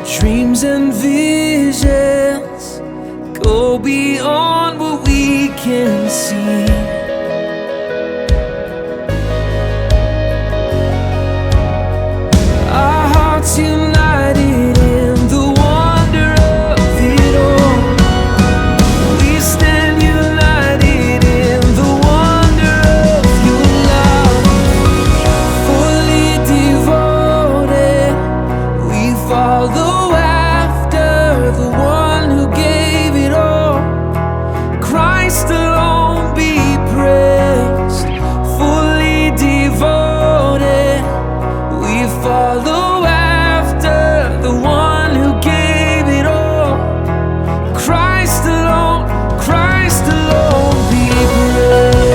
Dreams and visions go beyond what we can see. Our hearts united in the wonder of it all. We stand united in the wonder of your love. Fully devoted, we follow after the one who gave it all. Christ alone be praised. Fully devoted, we follow after the one who gave it all. Christ alone be praised.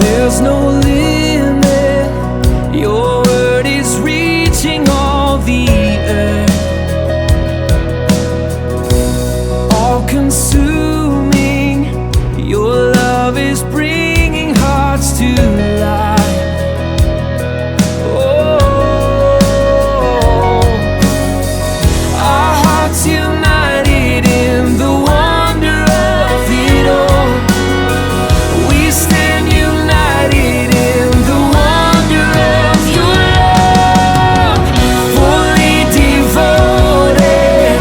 There's no limit, your word is reaching all the earth. All consuming, your love is bringing hearts to life. Oh, our hearts united in the wonder of it all. We stand united in the wonder of your love. Fully devoted,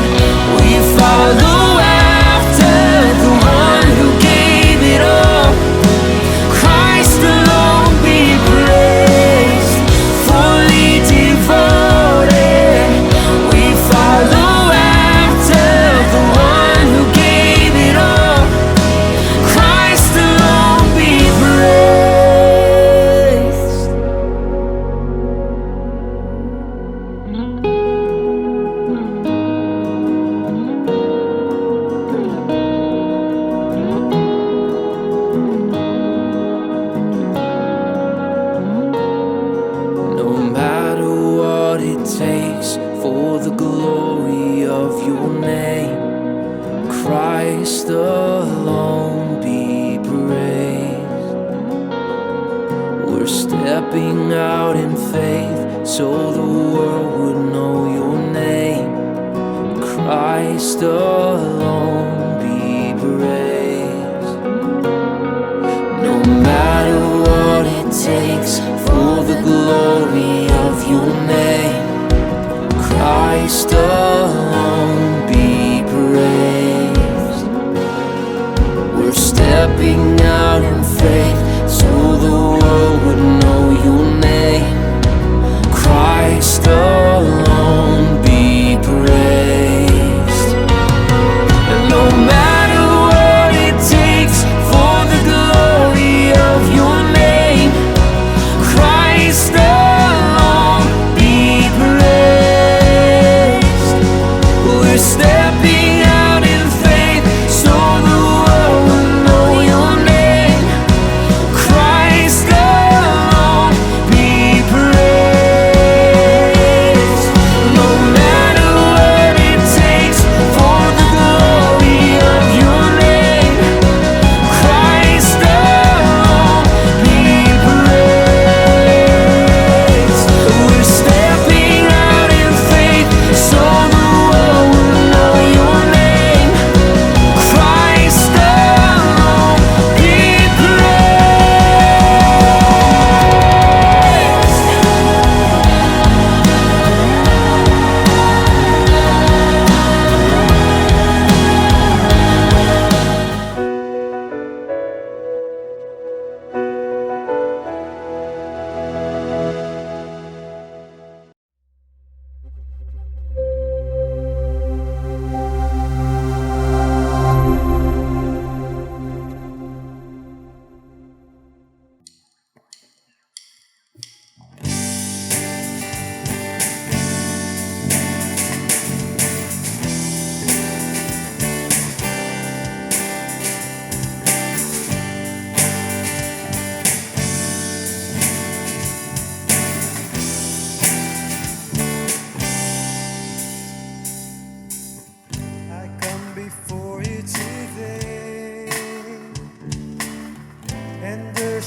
we follow after the one who gave it all. Christ alone be praised. Fully devoted, we follow after the one who gave it all. Christ alone be praised. No matter what it takes for the glory of your name, Christ alone be praised. We're stepping out in faith so the world would know your name. Christ alone be praised. No matter what it takes for the glory of your name, Christ alone be praised. We're stepping out in faith so the world would know your name. Christ alone be praised.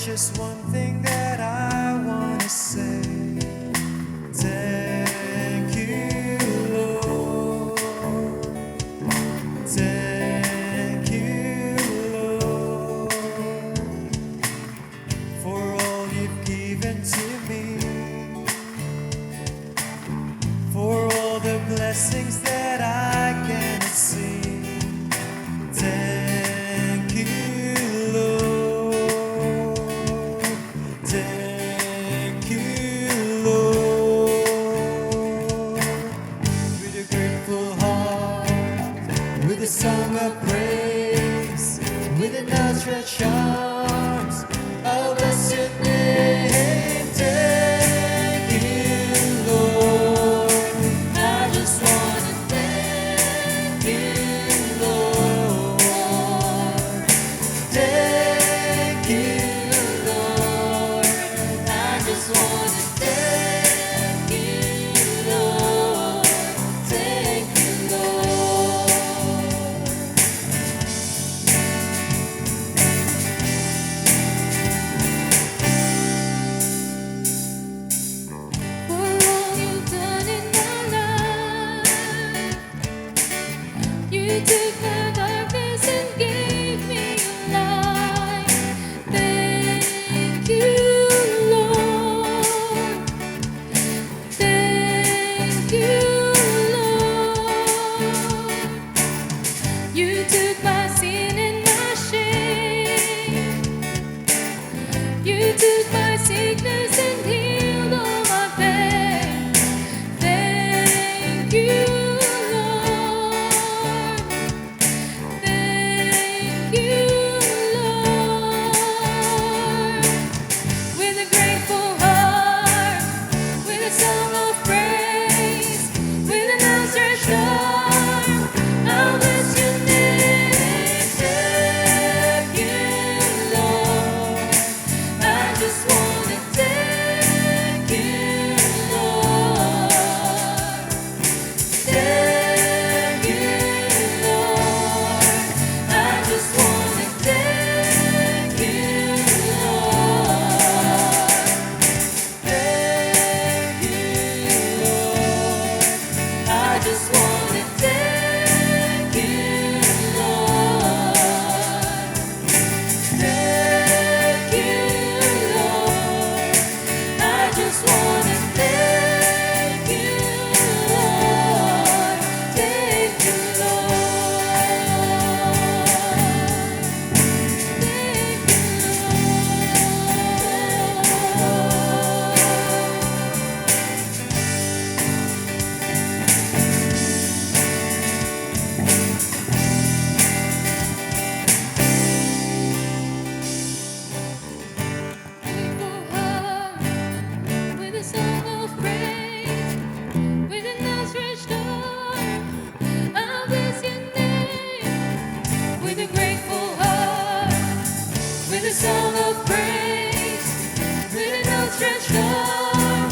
just one thing that I want to say. Thank you, Lord. Thank you, Lord, for all you've given to me, for all the blessings that I can see. Thank you, Lord. Thank you, Lord. With a grateful heart, with a song of praise, with an outstretched arms, I'll bless your name. Thank you, Lord. I just want to thank you, Lord. Thank you, Lord. I just want to thank you, Lord. Thank you, Lord. For all you've done in my life, you took my darkness and gave me a light. Thank you, Lord. Thank you, Lord. You took my sin and my shame. You took my sickness and healed all my pain. Thank you, Lord. Thank you, Lord. With a grateful heart, with a song of praise, with an outstretched arm, I'll bless your name. Thank you, Lord. I just want to thank you, Lord. Thank you, Lord. I just want to thank you, Lord. Thank you, Lord. I just want to thank you, Lord. Thank you, Lord. I just want to thank you, Lord. Thank you, with a song of praise, with an outstretched arm, I'll bless your name. With a grateful heart, with a song of praise, with an outstretched arm,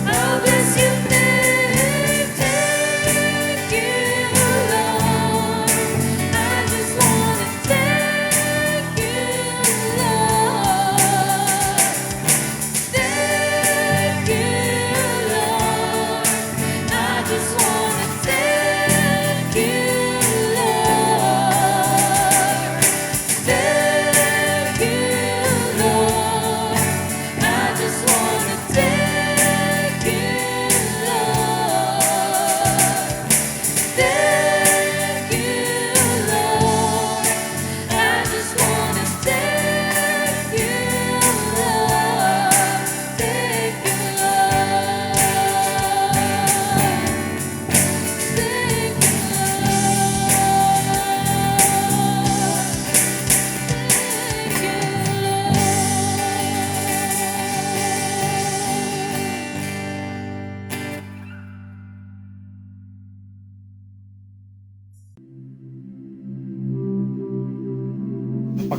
I'll bless your name. Thank you, Lord. I just want to thank you, Lord. Thank you, Lord. I just want to thank you, Lord. Thank you, Lord. I just want to thank you, Lord. Thank you, Lord. I just want to thank you, Lord. Thank you,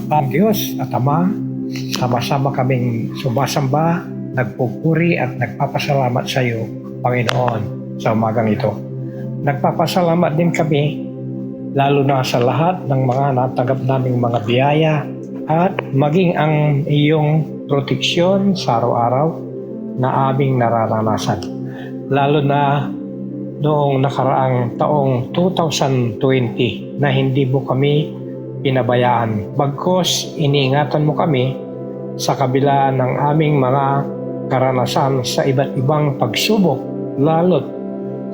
Ang Diyos at Ama, sama-sama kaming sumasamba, nagpupuri at nagpapasalamat sa iyo, Panginoon, sa umagang ito. Nagpapasalamat din kami, lalo na sa lahat ng mga natanggap naming mga biyaya at maging ang iyong proteksyon sa araw-araw na aming nararanasan. Lalo na noong nakaraang taong 2020 na hindi mo kami pinabayaan. Bagkus iniingatan mo kami sa kabila ng aming mga karanasan sa iba't ibang pagsubok, lalo't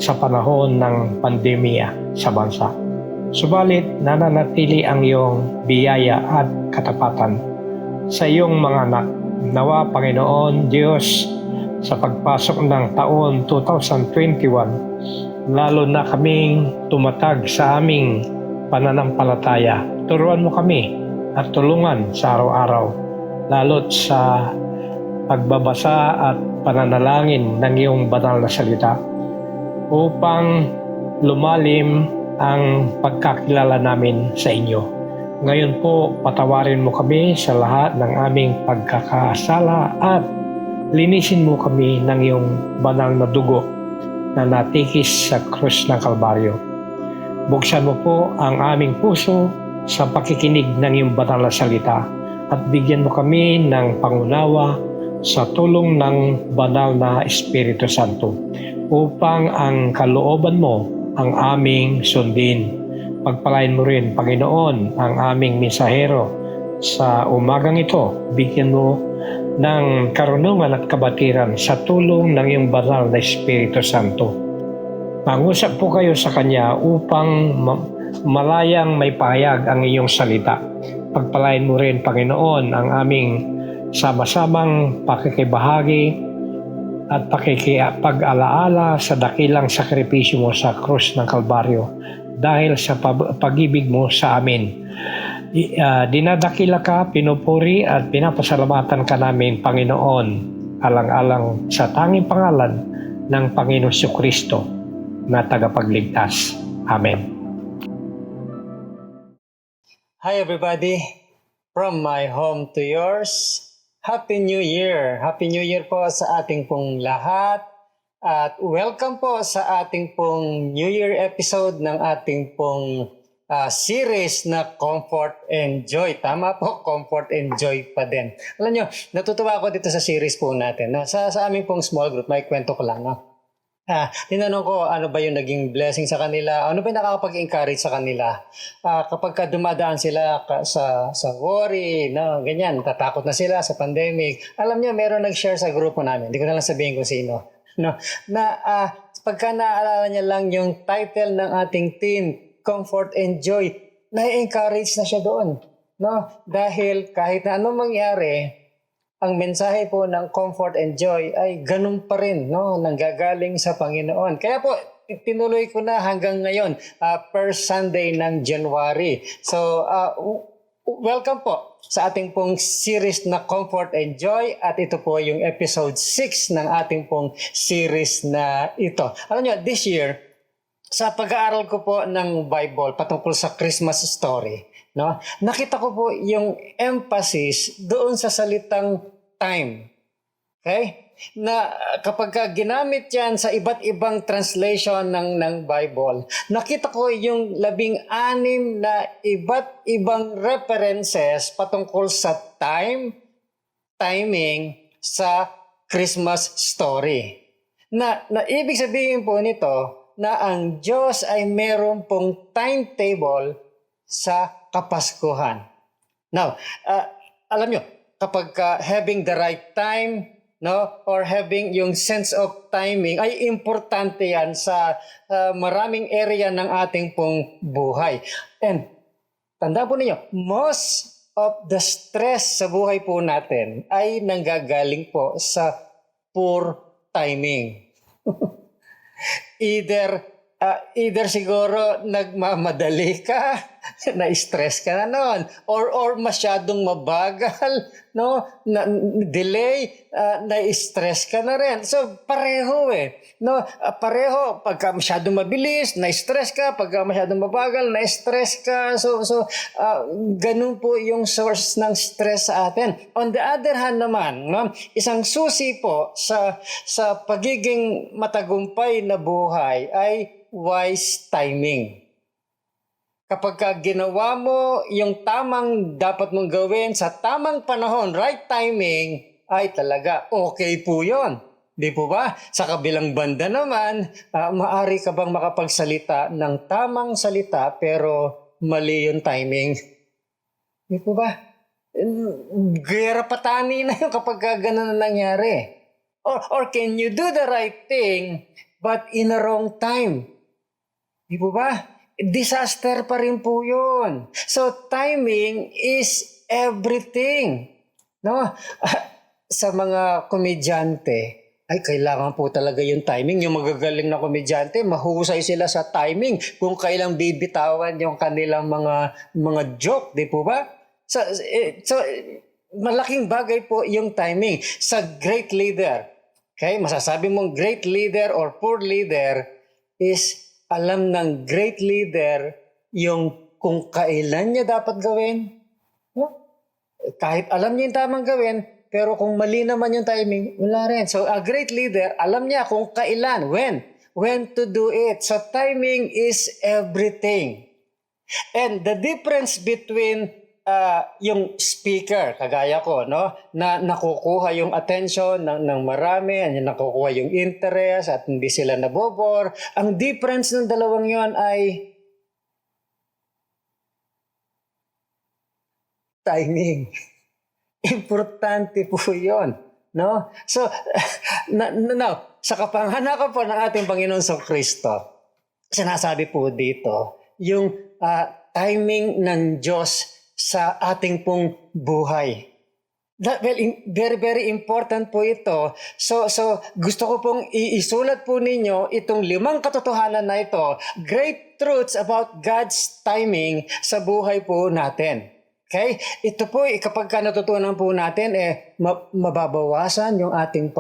sa panahon ng pandemya sa bansa. Subalit nananatili ang iyong biyaya at katapatan sa iyong mga anak. Nawa Panginoon Diyos, sa pagpasok ng taon 2021, lalo na kaming tumatag sa aming pananampalataya. Turuan mo kami at tulungan sa araw-araw, lalo't sa pagbabasa at pananalangin ng iyong banal na salita upang lumalim ang pagkakilala namin sa inyo. Ngayon po, patawarin mo kami sa lahat ng aming pagkakasala at linisin mo kami ng iyong banal na dugo na natikis sa krus ng Kalbaryo. Buksan mo po ang aming puso sa pakikinig ng iyong banal na salita at bigyan mo kami ng pangunawa sa tulong ng banal na Espiritu Santo upang ang kalooban mo ang aming sundin. Pagpalain mo rin, Panginoon, ang aming mensahero sa umagang ito. Bigyan mo ng karunungan at kabatiran sa tulong ng iyong banal na Espiritu Santo. Mangusap po kayo sa Kanya upang malayang may pahayag ang iyong salita. Pagpalain mo rin, Panginoon, ang aming sama-samang pakikibahagi at pakikipag-alaala sa dakilang sakripisyo mo sa krus ng Kalbaryo dahil sa pag-ibig mo sa amin. Dinadakila ka, pinupuri at pinapasalamatan ka namin, Panginoon, alang-alang sa tanging pangalan ng Panginoon Kristo na tagapagligtas. Amen. Hi everybody, from my home to yours. Happy New Year! Happy New Year po sa ating pong lahat at welcome po sa ating pong New Year episode ng ating pong series na Comfort and Joy. Tama po, Comfort and Joy pa din. Alam nyo, natutuwa ako dito sa series po natin. Sa aming pong small group, may kwento ko lang. No? Tinanong ko ano ba yung naging blessing sa kanila, ano ba yung nakakapag-encourage sa kanila kapag dumadaan sila sa worry, no, ganyan, tatakot na sila sa pandemic. Alam niyo, meron nag-share sa grupo namin, hindi ko na lang sabihin kung sino, no, na pagka naaalala niya lang yung title ng ating team, Comfort and Joy, na-encourage na siya doon, no, dahil kahit na anong mangyari, ang mensahe po ng Comfort and Joy ay ganun pa rin, no, nanggagaling sa Panginoon. Kaya po, tinuloy ko na hanggang ngayon, first Sunday ng January. So, welcome po sa ating pong series na Comfort and Joy at ito po yung episode 6 ng ating pong series na ito. Alam nyo, this year, sa pag-aaral ko po ng Bible patungkol sa Christmas story, no, nakita ko po yung emphasis doon sa salitang time. Okay? Na kapag ginamit yan sa iba't ibang translation ng Bible, nakita ko yung 16 na iba't ibang references patungkol sa timing sa Christmas story. Na ibig sabihin po nito na ang Diyos ay meron pong timetable sa Kapaskuhan. Now, alam nyo, kapag having the right time, no, or having yung sense of timing, ay importante yan sa maraming area ng ating pong buhay. And tandaan po ninyo, most of the stress sa buhay po natin ay nanggagaling po sa poor timing. Either siguro nagmamadali ka, na-stress ka na noon, or masyadong mabagal, no, delay, na-stress ka na rin. So pareho no, pareho pagka masyadong mabilis, na-stress ka, pagka masyadong mabagal, na-stress ka. So ganun po yung source ng stress sa atin. On the other hand naman, no, isang susi po sa pagiging matagumpay na buhay ay wise timing. Kapag ka ginawa mo yung tamang dapat mong gawin sa tamang panahon, right timing, ay talaga okay po yon. Di po ba? Sa kabilang banda naman, maari ka bang makapagsalita ng tamang salita pero mali yung timing? Di po ba? Gera patani na yun kapag ganun na nangyari. Or can you do the right thing but in a wrong time? Di po ba? Disaster pa rin po yun. So timing is everything. No? Sa mga komedyante, ay kailangan po talaga yung timing. Yung magagaling na komedyante, mahusay sila sa timing kung kailang bibitawan yung kanilang mga joke, di po ba? So malaking bagay po yung timing sa great leader. Okay? Masasabi mong great leader or poor leader is alam ng great leader yung kung kailan niya dapat gawin. No? Kahit alam niya yung tamang gawin, pero kung mali naman yung timing, wala rin. So a great leader, alam niya kung kailan, when to do it. So timing is everything. And the difference between yung speaker, kagaya ko, no, na nakukuha yung attention ng marami, nakukuha yung interest at hindi sila nabobor. Ang difference ng dalawang yon ay timing. Importante po yon, no? So, now, sa kapanganakan po ng ating Panginoon sa Kristo, sinasabi po dito, yung timing ng Diyos sa ating pong buhay. Very, very important po ito. So gusto ko pong isulat po ninyo itong 5 katotohanan na ito, great truths about God's timing sa buhay po natin. Okay? Ito po, kapag natutunan po natin, mababawasan yung ating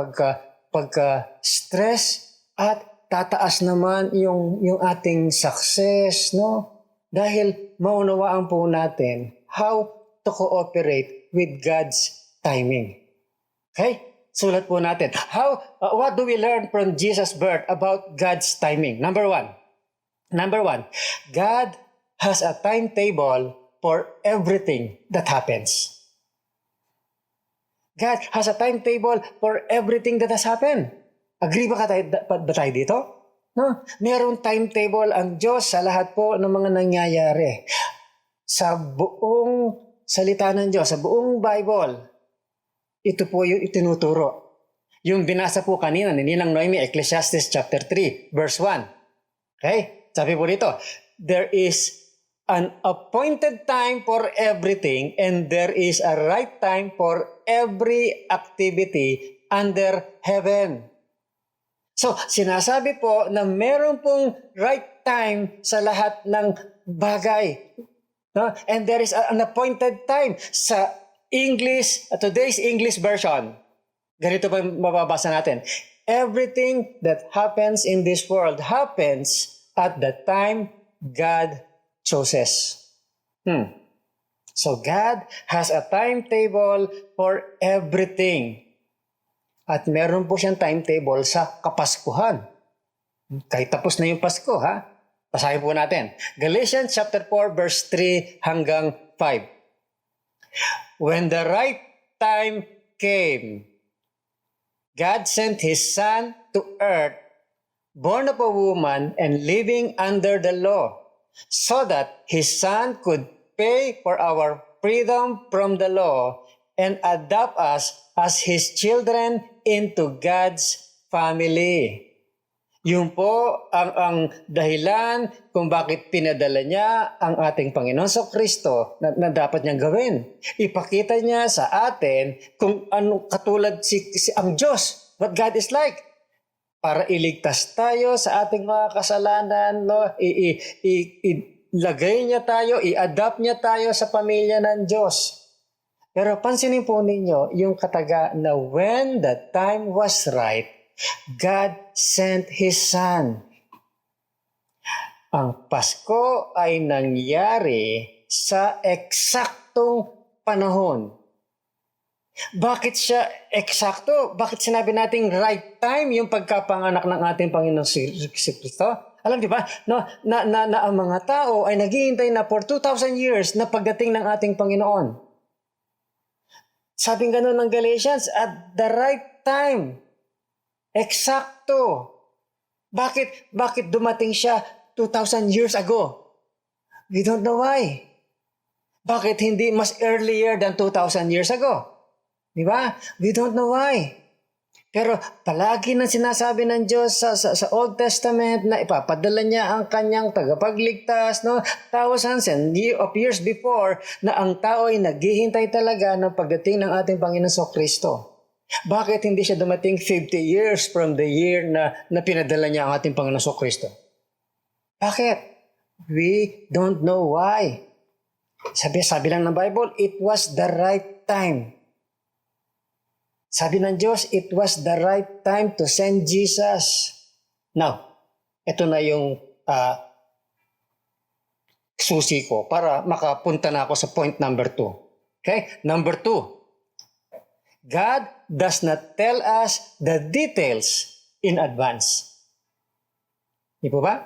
pagka-stress at tataas naman yung ating success, no? Dahil maunawaan po natin how to cooperate with God's timing. Okay? Sulat po natin. What do we learn from Jesus' birth about God's timing? Number one, God has a timetable for everything that happens. God has a timetable for everything that has happened. Agree ba tayo dito? No? Mayroong timetable ang Diyos sa lahat po ng mga nangyayari. Sa buong salita ng Diyos, sa buong Bible, ito po yung itinuturo. Yung binasa po kanina ni Ninang Noemi, Ecclesiastes chapter 3, verse 1. Okay? Sabi po dito, there is an appointed time for everything and there is a right time for every activity under heaven. So, sinasabi po na meron pong right time sa lahat ng bagay. No? And there is an appointed time sa English, today's English version. Ganito pa mababasa natin. Everything that happens in this world happens at the time God chooses. So God has a timetable for everything. At meron po siyang timetable sa Kapaskuhan. Kahit tapos na yung Pasko, ha? Basahin po natin. Galatians chapter 4 verse 3 hanggang 5. When the right time came, God sent His Son to earth, born of a woman and living under the law, so that His Son could pay for our freedom from the law and adopt us as His children into God's family. Yun po ang dahilan kung bakit pinadala niya ang ating Panginoon sa Kristo na dapat niyang gawin. Ipakita niya sa atin kung ano katulad ang Diyos, what God is like. Para iligtas tayo sa ating mga kasalanan, no? Ilagay niya tayo, i-adapt niya tayo sa pamilya ng Diyos. Pero pansinin po ninyo yung kataga na when the time was right, God sent His Son. Ang Pasko ay nangyari sa eksaktong panahon. Bakit siya eksakto? Bakit sinabi nating right time yung pagkapanganak ng ating Panginoon si Kristo? Alam di ba? No, na ang mga tao ay naghihintay na for 2,000 years na pagdating ng ating Panginoon. Sabing ganun ng Galatians, at the right time. Eksakto. Bakit dumating siya 2,000 years ago? We don't know why. Bakit hindi mas earlier than 2,000 years ago? Di ba? We don't know why. Pero palagi nang sinasabi ng Diyos sa Old Testament na ipapadala niya ang kanyang tagapagligtas, no? Thousands and of years before na ang tao ay naghihintay talaga ng pagdating ng ating Panginoon Kristo. Bakit hindi siya dumating 50 years from the year na pinadala niya ang ating Panginoon Kristo? Bakit? We don't know why. Sabi lang ng Bible, it was the right time. Sabi ng Diyos, it was the right time to send Jesus. Now, ito na yung susi ko para makapunta na ako sa point number 2. Okay? Number 2. God does not tell us the details in advance. Di po ba?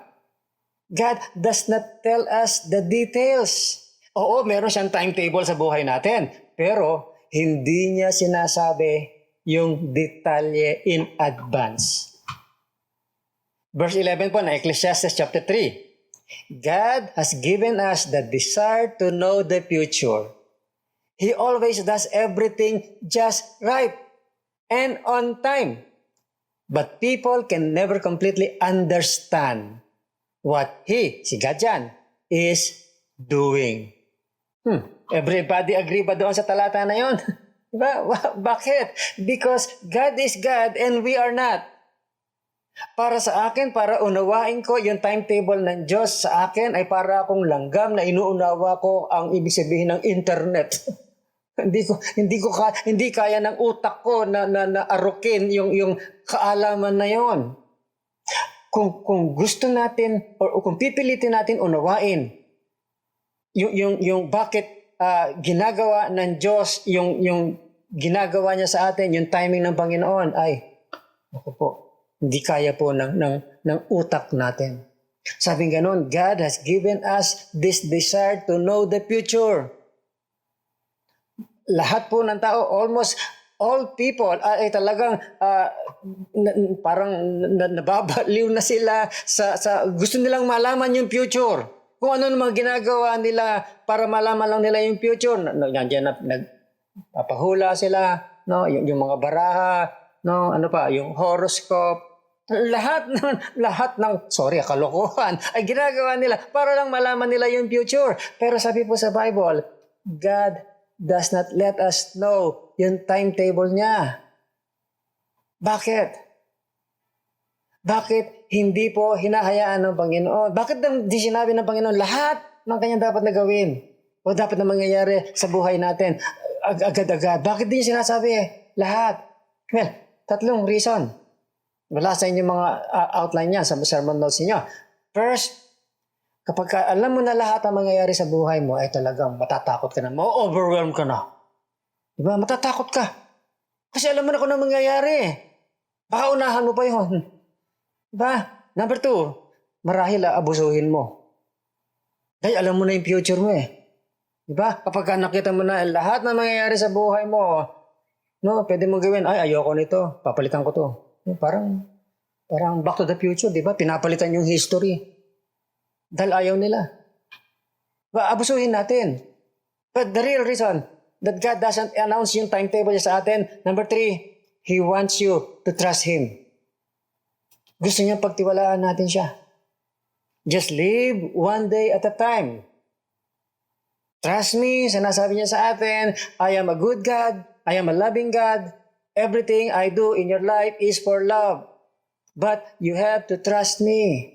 God does not tell us the details. Oo, meron siyang timetable sa buhay natin. Pero, hindi niya sinasabi yung detalye in advance. Verse 11 po na Ecclesiastes chapter 3. God has given us the desire to know the future. He always does everything just right and on time. But people can never completely understand what si God yan, is doing. Everybody agree ba doon sa talata na yon? Diba? Bakit? Because God is God and we are not. Para sa akin, para unawain ko yung timetable ng Diyos sa akin ay para akong langgam na inuunawa ko ang ibig sabihin ng internet. Hindi kaya ng utak ko na arukin yung kaalaman na yon. Kung gusto natin o kung pipilitin natin unawain yung bakit ginagawa ng Diyos, yung ginagawa niya sa atin, yung timing ng Panginoon, ako po, hindi kaya po ng utak natin. Sabing ganon, God has given us this desire to know the future. Lahat po ng tao, almost all people, ay talagang parang nababaliw na sila sa gusto nilang malaman yung future. Kung ano naman ginagawa nila para malaman lang nila yung future. Nandiyan na nagpapahula sila, no? Yung mga baraha, no? Ano pa, yung horoscope. Lahat ng kalokohan ay ginagawa nila para lang malaman nila yung future. Pero sabi po sa Bible, God does not let us know yung timetable niya. Bakit? Bakit hindi po hinahayaan ng Panginoon? Bakit di sinabi ng Panginoon lahat ng kanyang dapat na gawin o dapat na mangyayari sa buhay natin agad-agad? Bakit di niya sinasabi lahat? Well, 3 reason. Wala sa inyo mga outline niya sa sermon notes niyo. First, kapag alam mo na lahat ang mangyayari sa buhay mo, ay talagang matatakot ka na, ma-overwhelm ka na. Diba? Matatakot ka. Kasi alam mo na kung ano mangyayari. Baka unahan mo pa yun. Diba? Number 2, marahil abusuhin mo. Dahil alam mo na yung future mo Diba? Kapag nakita mo na lahat na mangyayari sa buhay mo, no, pwede mo gawin, ayoko nito, papalitan ko to. Parang back to the future, diba? Pinapalitan yung history. Dahil ayaw nila. Diba? Abusuhin natin. But the real reason that God doesn't announce yung timetable niya sa atin, number 3, He wants you to trust Him. Gusto niya pagtiwalaan natin siya. Just live one day at a time. Trust me, sinasabi niya sa atin, I am a good God, I am a loving God. Everything I do in your life is for love. But you have to trust me.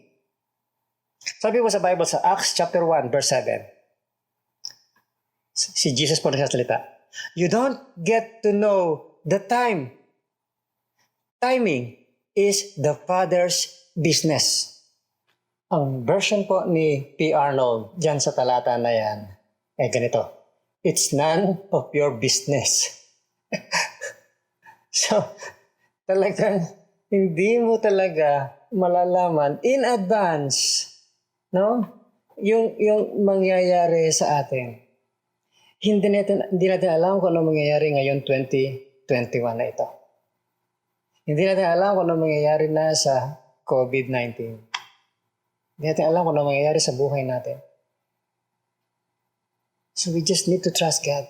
Sabi mo sa Bible sa Acts chapter 1 verse 7. Si Jesus po nagsasalita. You don't get to know the time. Timing is the Father's business. Ang version po ni P. Arnold dyan sa talata na yan, ganito. It's none of your business. So, talagang hindi mo talaga malalaman in advance, no? Yung mangyayari sa atin. Hindi natin alam kung ano mangyayari ngayon 2021 na ito. Hindi natin alam kung ano mangyayari na sa COVID-19. Hindi natin alam kung ano mangyayari sa buhay natin. So we just need to trust God.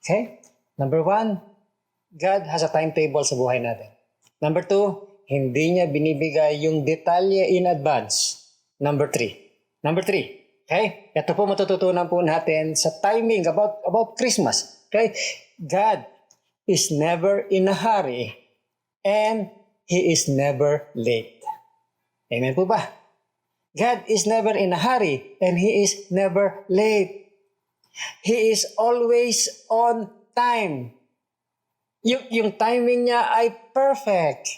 Okay? Number 1, God has a timetable sa buhay natin. Number 2, hindi niya binibigay yung detalye in advance. Number 3, okay? Ito po matututunan po natin sa timing about Christmas. Okay? God is never in a hurry and He is never late. Amen po ba? God is never in a hurry and He is never late. He is always on time. Yung timing niya ay perfect.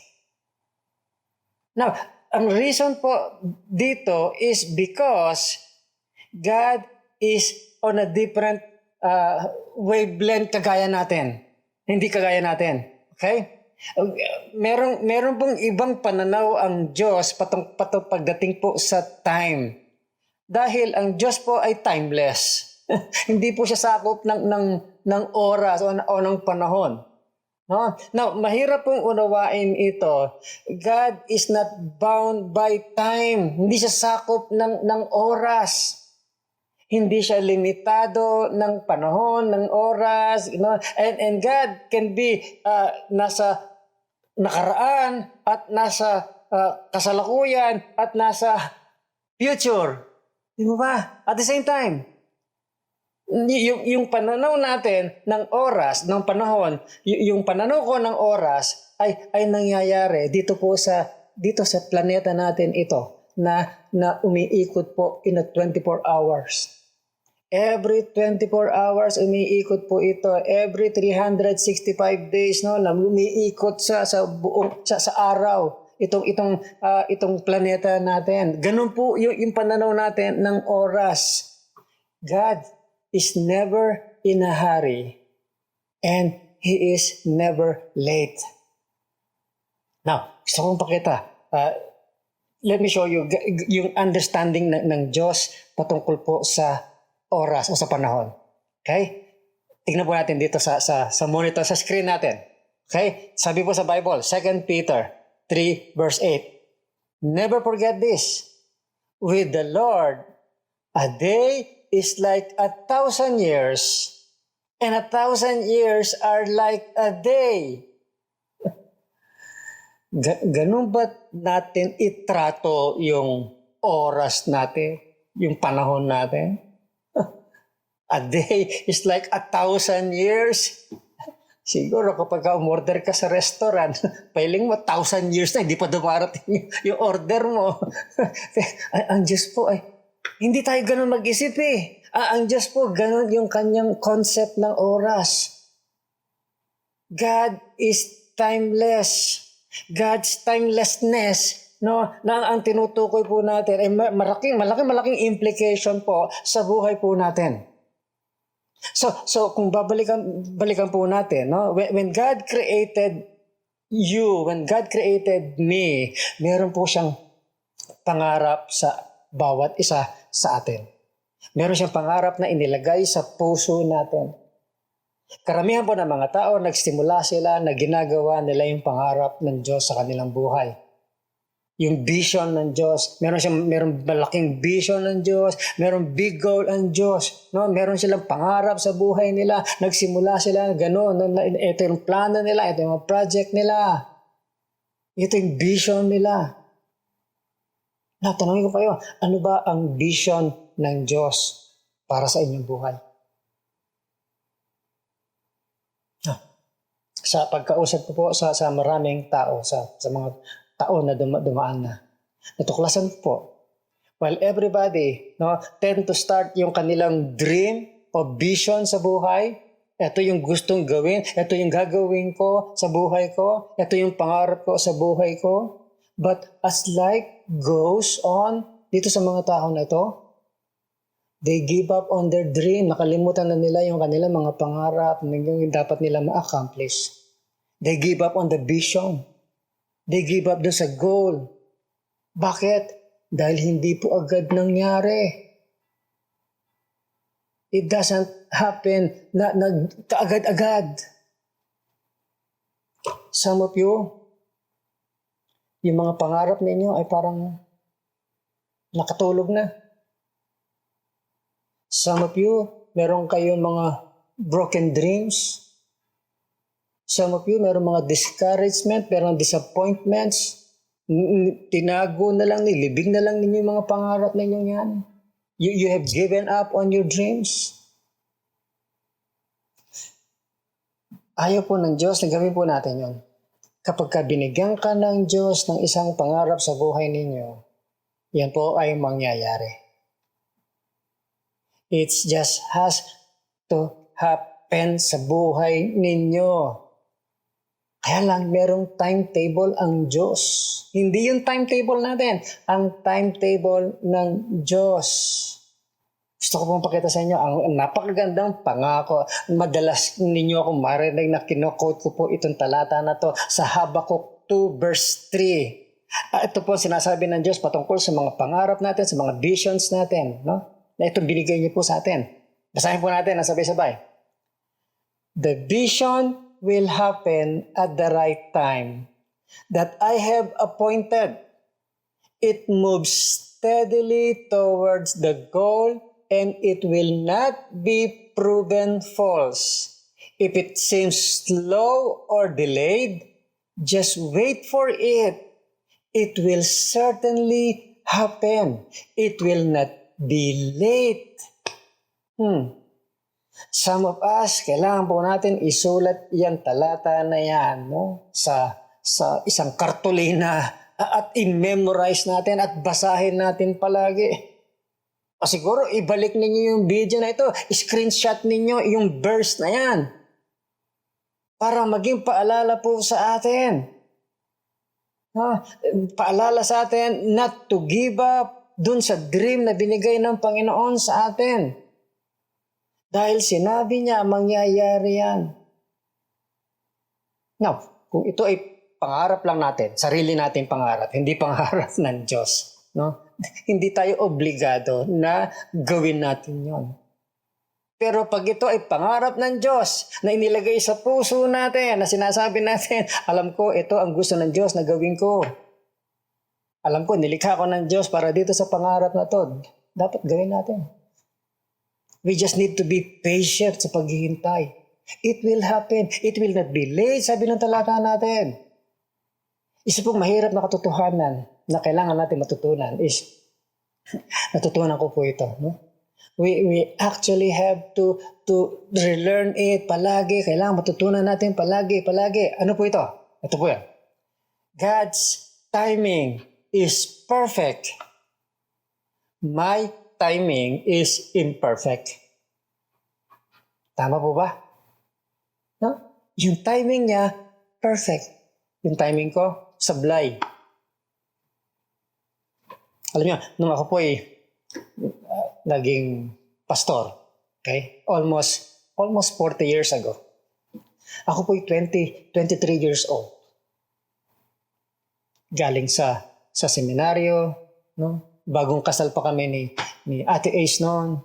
Now, ang reason po dito is because God is on a different wavelength kagaya natin. Hindi kagaya natin. Okay? Meron pong ibang pananaw ang Diyos patong pagdating po sa time. Dahil ang Diyos po ay timeless. Hindi po siya sakop ng oras o ng panahon. No? Now, mahirap pong unawain ito. God is not bound by time. Hindi siya sakop ng oras. Hindi siya limitado ng panahon, ng oras. You know? And God can be nasa nakaraan at nasa kasalukuyan at nasa future. Di mo ba? At the same time, yung pananaw natin ng oras, ng panahon, yung pananaw ko ng oras ay nangyayari dito sa planeta natin ito na umiikot po in a 24 hours. Every 24 hours umiikot po ito. Every 365 days na umiikot sa araw itong planeta natin. Ganun po yung pananaw natin ng oras. God is never in a hurry and He is never late. Now, gusto kong pakita. Let me show you yung understanding ng Diyos patungkol po sa oras o sa panahon. Okay? Tingnan po natin dito sa monitor, sa screen natin. Okay? Sabi po sa Bible, 2 Peter 3 verse 8. Never forget this. With the Lord, a day is like 1,000 years, and 1,000 years are like a day. Ganun ba natin itrato yung oras natin, yung panahon natin? A day is like 1,000 years. Siguro kapag umorder ka sa restaurant, pailing mo 1,000 years na, hindi pa dumarating yung order mo. Ang Diyos po ay, hindi tayo ganun mag-isip eh. Ang Diyos po, ganun yung kanyang concept ng oras. God is timeless. God's timelessness, no, na ang tinutukoy po natin ay malaking implication po sa buhay po natin. So kung balikan po natin, no, when God created you, when God created me, meron po siyang pangarap sa bawat isa sa atin. Meron siyang pangarap na inilagay sa puso natin. Karamihan po ng mga tao, nagsimula sila na ginagawa nila yung pangarap ng Diyos sa kanilang buhay. Yung vision ng Diyos, meron malaking vision ng Diyos, meron big goal ang Diyos, no? Meron silang pangarap sa buhay nila, nagsimula sila gano'n, ito yung plano nila, ito yung project nila, ito yung vision nila. Natanongin ko kayo, ano ba ang vision ng Diyos para sa inyong buhay? Sa pagkausap ko po sa maraming tao, sa mga tao na dumaan na, natuklasan ko po, while everybody tend to start yung kanilang dream o vision sa buhay, ito yung gustong gawin, ito yung gagawin ko sa buhay ko, ito yung pangarap ko sa buhay ko. But as life goes on dito sa mga tao na ito, they give up on their dream. Nakalimutan na nila yung kanilang mga pangarap, yung dapat nila ma-accomplish. They give up on the vision. They give up doon sa goal. Bakit? Dahil hindi po agad nangyari. It doesn't happen na kaagad-agad. Some of you, yung mga pangarap ninyo ay parang nakatulog na. Some of you, meron kayong mga broken dreams. Some of you, meron mga discouragement, meron disappointments. Tinago na lang, nilibig na lang ninyo yung mga pangarap ninyo yan. You have given up on your dreams. Ayaw po ng Diyos na gawin po natin yon. Kapag ka binigyan ka ng Diyos ng isang pangarap sa buhay ninyo, yan po ay mangyayari. It just has to happen sa buhay ninyo. Kaya lang, merong timetable ang Diyos. Hindi yung timetable natin, ang timetable ng Diyos. Gusto ko pong pakita sa inyo ang napakagandang pangako. Madalas ninyo akong marinig na kino-quote ko po itong talata na to sa Habakkuk 2 verse 3. Ito po sinasabi ng Diyos patungkol sa mga pangarap natin, sa mga visions natin. No? Na ito binigay niyo po sa atin. Basahin po natin ang sabay-sabay. The vision will happen at the right time that I have appointed. It moves steadily towards the goal and it will not be proven false. If it seems slow or delayed, just wait for it. It will certainly happen. It will not be late. Some of us, kailangan po natin isulat yung talata na yan no? sa isang kartulina at i-memorize natin at basahin natin palagi. O siguro, ibalik ninyo yung video na ito, screenshot ninyo yung verse na yan para maging paalala po sa atin. Paalala sa atin not to give up dun sa dream na binigay ng Panginoon sa atin. Dahil sinabi niya, mangyayari yan. Now, kung ito ay pangarap lang natin, sarili nating pangarap, hindi pangarap ng Diyos, no? Hindi tayo obligado na gawin natin yon. Pero pag ito ay pangarap ng Diyos na inilagay sa puso natin, na sinasabi natin, alam ko, ito ang gusto ng Diyos na gawin ko. Alam ko, nilikha ko ng Diyos para dito sa pangarap na to. Dapat gawin natin. We just need to be patient sa paghihintay. It will happen. It will not be late, sabi ng talata natin. Isa pong mahirap na katotohanan na kailangan natin matutunan is, natutunan ko po ito. No? We actually have to relearn it palagi. Kailangan matutunan natin palagi. Ano po ito? Ito po yan. God's timing is perfect. My timing is imperfect. Tama po ba? No? Yung timing niya, perfect. Yung timing ko, sablay. Alam niyo, nung ako po naging pastor, okay? Almost 40 years ago. Ako po 23 years old. Galing sa seminaryo, no? Bagong kasal pa kami ni Ate Ace noon.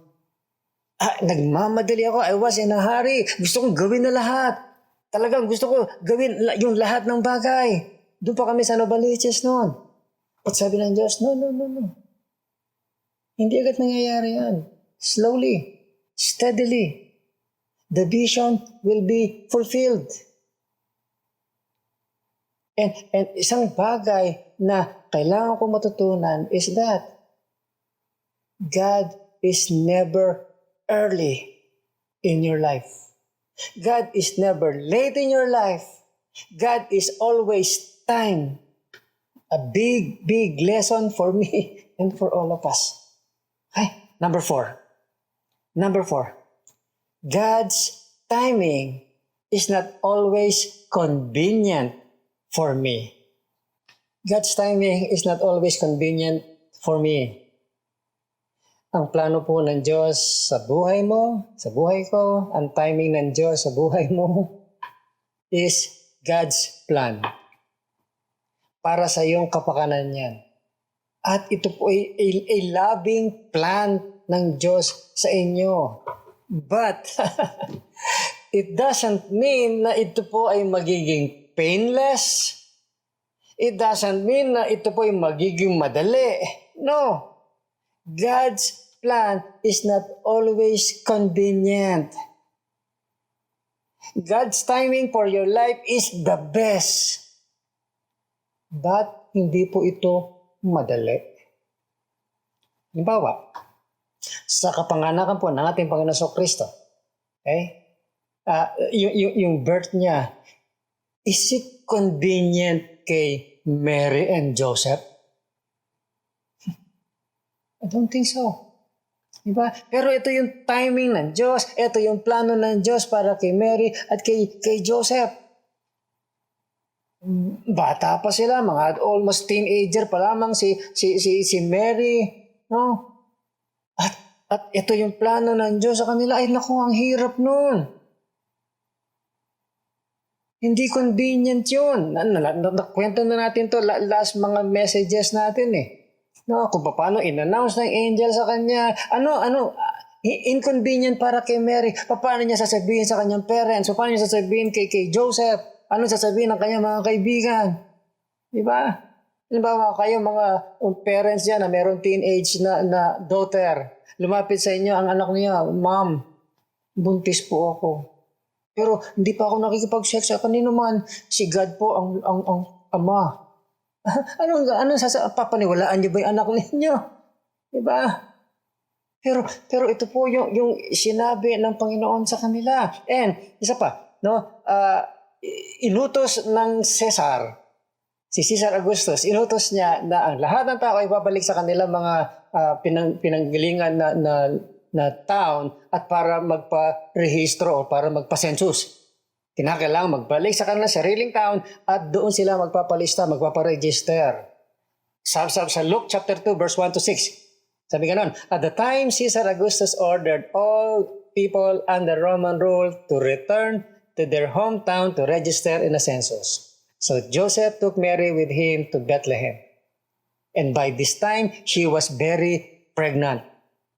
Nagmamadali ako. I was in a hurry. Gusto kong gawin na lahat. Talagang gusto ko gawin yung lahat ng bagay. Doon pa kami sa Novaliches noon. At sabi ng Diyos, no. Hindi agad nangyayari yan. Slowly, steadily, the vision will be fulfilled. And isang bagay na kailangan ko matutunan is that God is never early in your life. God is never late in your life. God is always time. A big lesson for me and for all of us. Okay, number 4. God's timing is not always convenient for me. God's timing is not always convenient for me. Ang plano po ng Diyos sa buhay mo, sa buhay ko, ang timing ng Diyos sa buhay mo is God's plan para sa iyong kapakanan yan. At ito po ay a loving plan ng Diyos sa inyo. But, it doesn't mean na ito po ay magiging painless. It doesn't mean na ito po ay magiging madali. No. God's plan is not always convenient. God's timing for your life is the best. But hindi po ito madali. Halimbawa, sa kapanganakan po ng ating Panginoon Kristo, okay? Yung birth niya, is it convenient kay Mary and Joseph? I don't think so. Diba? Pero ito yung timing ng Diyos, ito yung plano ng Diyos para kay Mary at kay Joseph. Bata pa sila, mga almost teenager pa lamang si Mary, no? At ito yung plano ng Diyos sa kanila. Ay naku, ang hirap nun. Hindi convenient yun. Nakwento na natin to last mga messages natin eh. No, kung paano in-announce ng angel sa kanya. Inconvenient para kay Mary. Paano niya sasabihin sa kanyang parents? Paano niya sasabihin kay Joseph? Ano sasabihin ng kanyang mga kaibigan? Di ba? Halimbawa kayo mga parents niya na meron teenage na daughter. Lumapit sa inyo ang anak niya, Ma'am, buntis po ako. Pero hindi pa ako nakikipag-sex sa kanino man. Si God po ang ama. Anong papaniwalaan niyo ba yung anak ninyo? Diba? Pero ito po yung sinabi ng Panginoon sa kanila. And isa pa, no? Inutos ng Caesar, si Caesar Augustus, inutos niya na ang lahat ng tao ay babalik sa kanila mga pinanggalingan na town at para magpa-rehistro o para magpa-census. Kinakailangan magbalik sa kanilang sariling town at doon sila magpapalista, magpaparegister. Sa Luke chapter 2 verse 1 to 6. Sabi ganon, at the time Caesar Augustus ordered all people under Roman rule to return to their hometown to register in a census. So Joseph took Mary with him to Bethlehem. And by this time, she was very pregnant.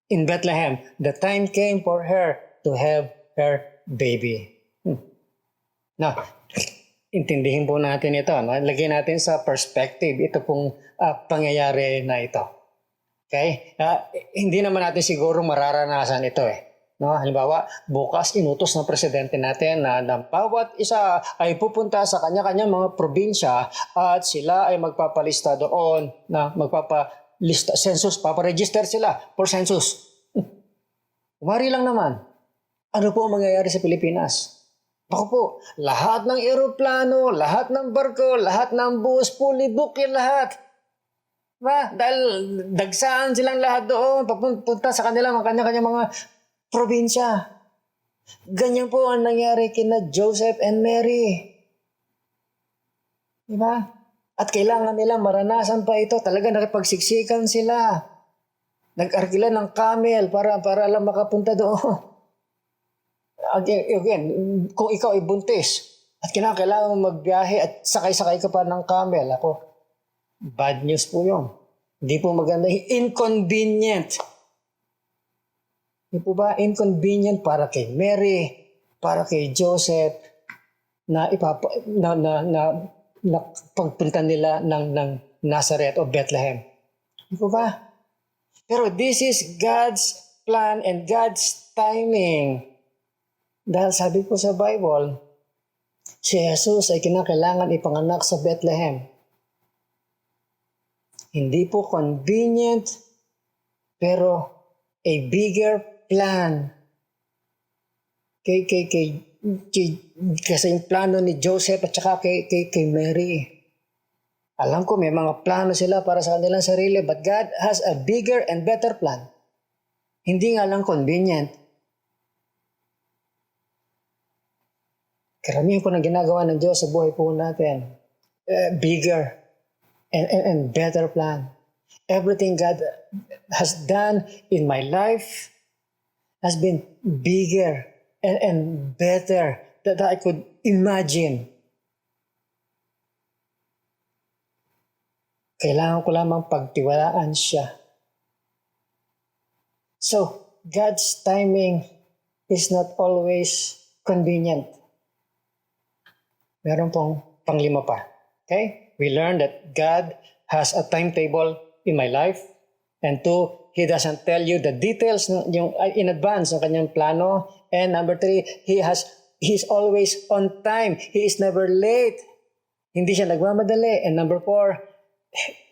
In Bethlehem, the time came for her to have her baby. Now, intindihin po natin ito. No? Lagyan natin sa perspective ito pong pangyayari na ito. Okay? Hindi naman natin siguro mararanasan ito eh. No? Halimbawa, bukas inutos ng presidente natin na bawat isa ay pupunta sa kanya-kanyang mga probinsya at sila ay magpapalista doon na magpapalista, census, paparegister sila for census. Umari lang naman. Ano po ang mangyayari sa Pilipinas? Ako po, lahat ng eroplano, lahat ng barko, lahat ng bus, fully booked yung lahat. Diba? Dahil dagsaan silang lahat doon, papunta sa kanilang kanya-kanya mga probinsya. Ganyan po ang nangyari kina Joseph and Mary. Diba? At kailangan nilang maranasan pa ito. Talaga nakipagsiksikan sila. Nag-arkila ng camel para lang makapunta doon. Again, kung ikaw ay buntis at kailangan magbiyahe at sakay-sakay ka pa ng camel, bad news po yun. Hindi po maganda. Inconvenient. Hindi po ba inconvenient para kay Mary, para kay Joseph, na pagpunta nila ng Nazareth o Bethlehem? Hindi po ba? Pero this is God's plan and God's timing. Dahil sabi po sa Bible, si Jesus ay kinakailangan ipanganak sa Bethlehem. Hindi po convenient, pero a bigger plan. Kasi yung plano ni Joseph at saka kay Mary. Alam ko may mga plano sila para sa kanilang sarili, but God has a bigger and better plan. Hindi nga lang convenient. Karamihan po na ginagawa ng Diyos sa buhay po natin. Bigger and better plan. Everything God has done in my life has been bigger and better that I could imagine. Kailangan ko lamang pagtiwalaan siya. So, God's timing is not always convenient. Meron pong panglima pa. Okay? We learned that God has a timetable in my life. And 2, He doesn't tell you the details in advance ng kanyang plano. And number 3, He's always on time. He is never late. Hindi siya nagmamadali. And number 4,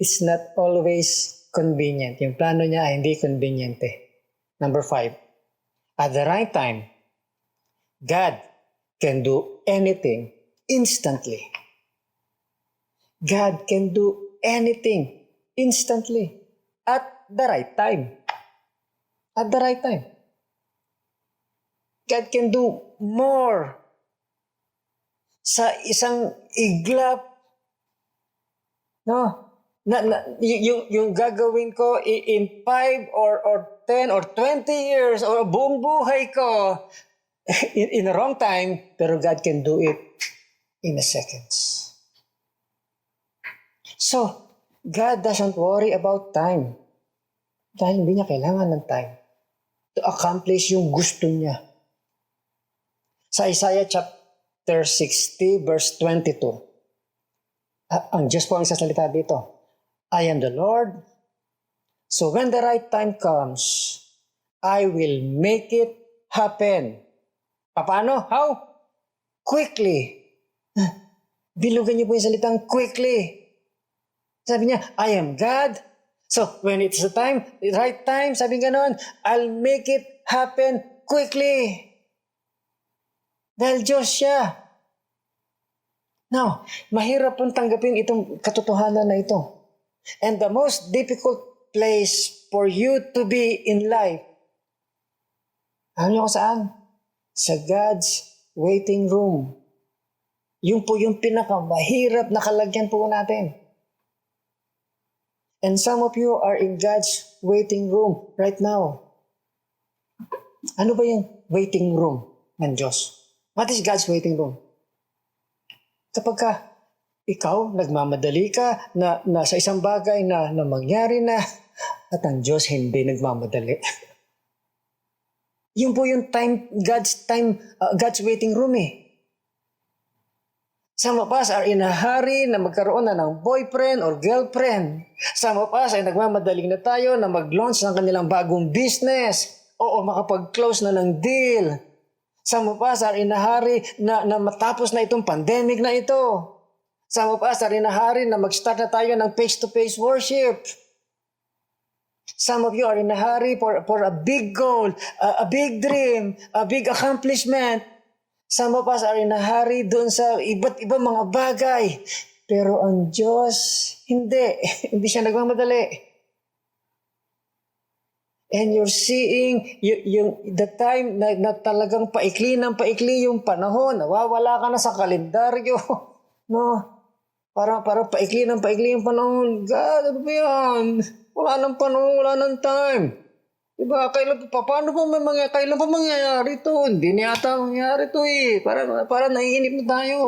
it's not always convenient. Yung plano niya ay hindi conveniente. Number 5, at the right time, God can do anything instantly. God can do anything instantly at the right time. At the right time. God can do more sa isang iglap. No? Yung gagawin ko in 5 or 10 or 20 years or buong buhay ko in the wrong time, pero God can do it in a seconds. So, God doesn't worry about time dahil hindi niya kailangan ng time to accomplish yung gusto niya. Sa Isaiah chapter 60 verse 22, ang Diyos po ang sasalita dito. I am the Lord, so when the right time comes, I will make it happen. Paano? How? Quickly. Bilugan niyo po yung salitang quickly. Sabi niya, I am God, so when it's the time, the right time, sabi ganon, I'll make it happen quickly. Dahil Diyos siya. Now, mahirap pong tanggapin itong katotohanan na ito. And the most difficult place for you to be in life, alam niyo kung saan? Sa God's waiting room. Yun po yung pinakamahirap na kalagyan po natin. And some of you are in God's waiting room right now. Ano ba yung waiting room ng Diyos? What is God's waiting room? Kapag ka ikaw, nagmamadali ka na sa isang bagay na mangyari na at ang Diyos hindi nagmamadali. Yun po yung God's waiting room eh. Some of us are in a hurry na magkaroon na ng boyfriend or girlfriend. Some of us ay nagmamadaling na tayo na mag-launch ng kanilang bagong business. Oo, makapag-close na ng deal. Some of us are in a hurry na matapos na itong pandemic na ito. Some of us are in a hurry na mag-start na tayo ng face-to-face worship. Some of you are in a hurry for a big goal, a big dream, a big accomplishment. Some of us are in a hurry doon sa iba't ibang mga bagay. Pero ang Diyos, hindi. Hindi siya nagmamadali. And you're seeing the time na talagang paikli yung panahon. Nawawala ka na sa kalendaryo. No? Parang paikli yung panahon. God, ano ba yan? Wala nang panahon, wala nang time. Diba? Kailan pa mangyayari ito? Hindi na yata mangyayari ito eh. Para naiinip na tayo.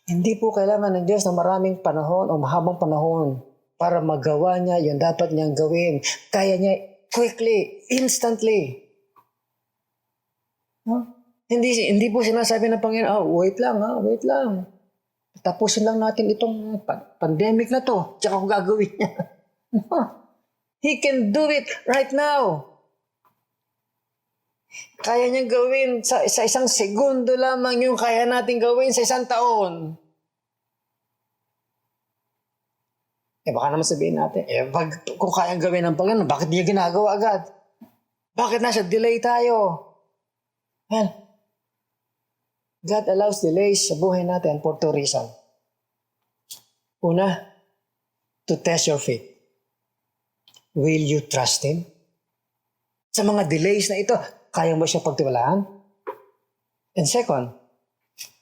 Hindi po kailangan ng Diyos na maraming panahon o mahabang panahon para magawa niya yung dapat niyang gawin. Kaya niya quickly, instantly. Huh? Hindi po sinasabi ng Panginoon, wait lang. Tapusin lang natin itong pandemic na to. Tsaka kung gagawin niya. He can do it right now. Kaya niyang gawin sa isang segundo lamang yung kaya natin gawin sa isang taon. Baka naman sabihin natin, kung kayang gawin ng Panginoon, bakit niya ginagawa agad? Bakit nasa delay tayo? Well, God allows delays sa buhay natin for 2 reasons. Una, to test your faith. Will you trust Him? Sa mga delays na ito, kaya mo siya pagtiwalaan? And second,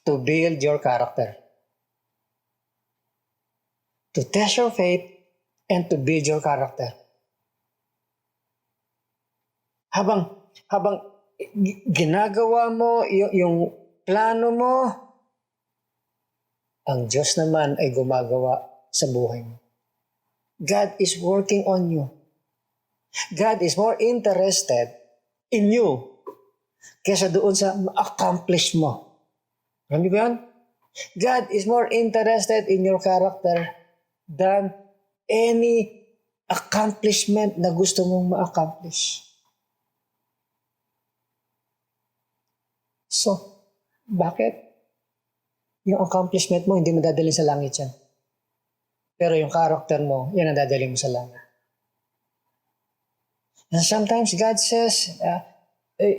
to build your character. To test your faith and to build your character. Habang ginagawa mo yung plano mo, ang Diyos naman ay gumagawa sa buhay mo. God is working on you. God is more interested in you kesa doon sa accomplish mo. Alam niyo ba yan? God is more interested in your character than any accomplishment na gusto mong ma-accomplish. So, bakit? Yung accomplishment mo, hindi mo dadalhin sa langit yan. Pero yung character mo, yan ang dadalhin mo sa langit. And sometimes God says,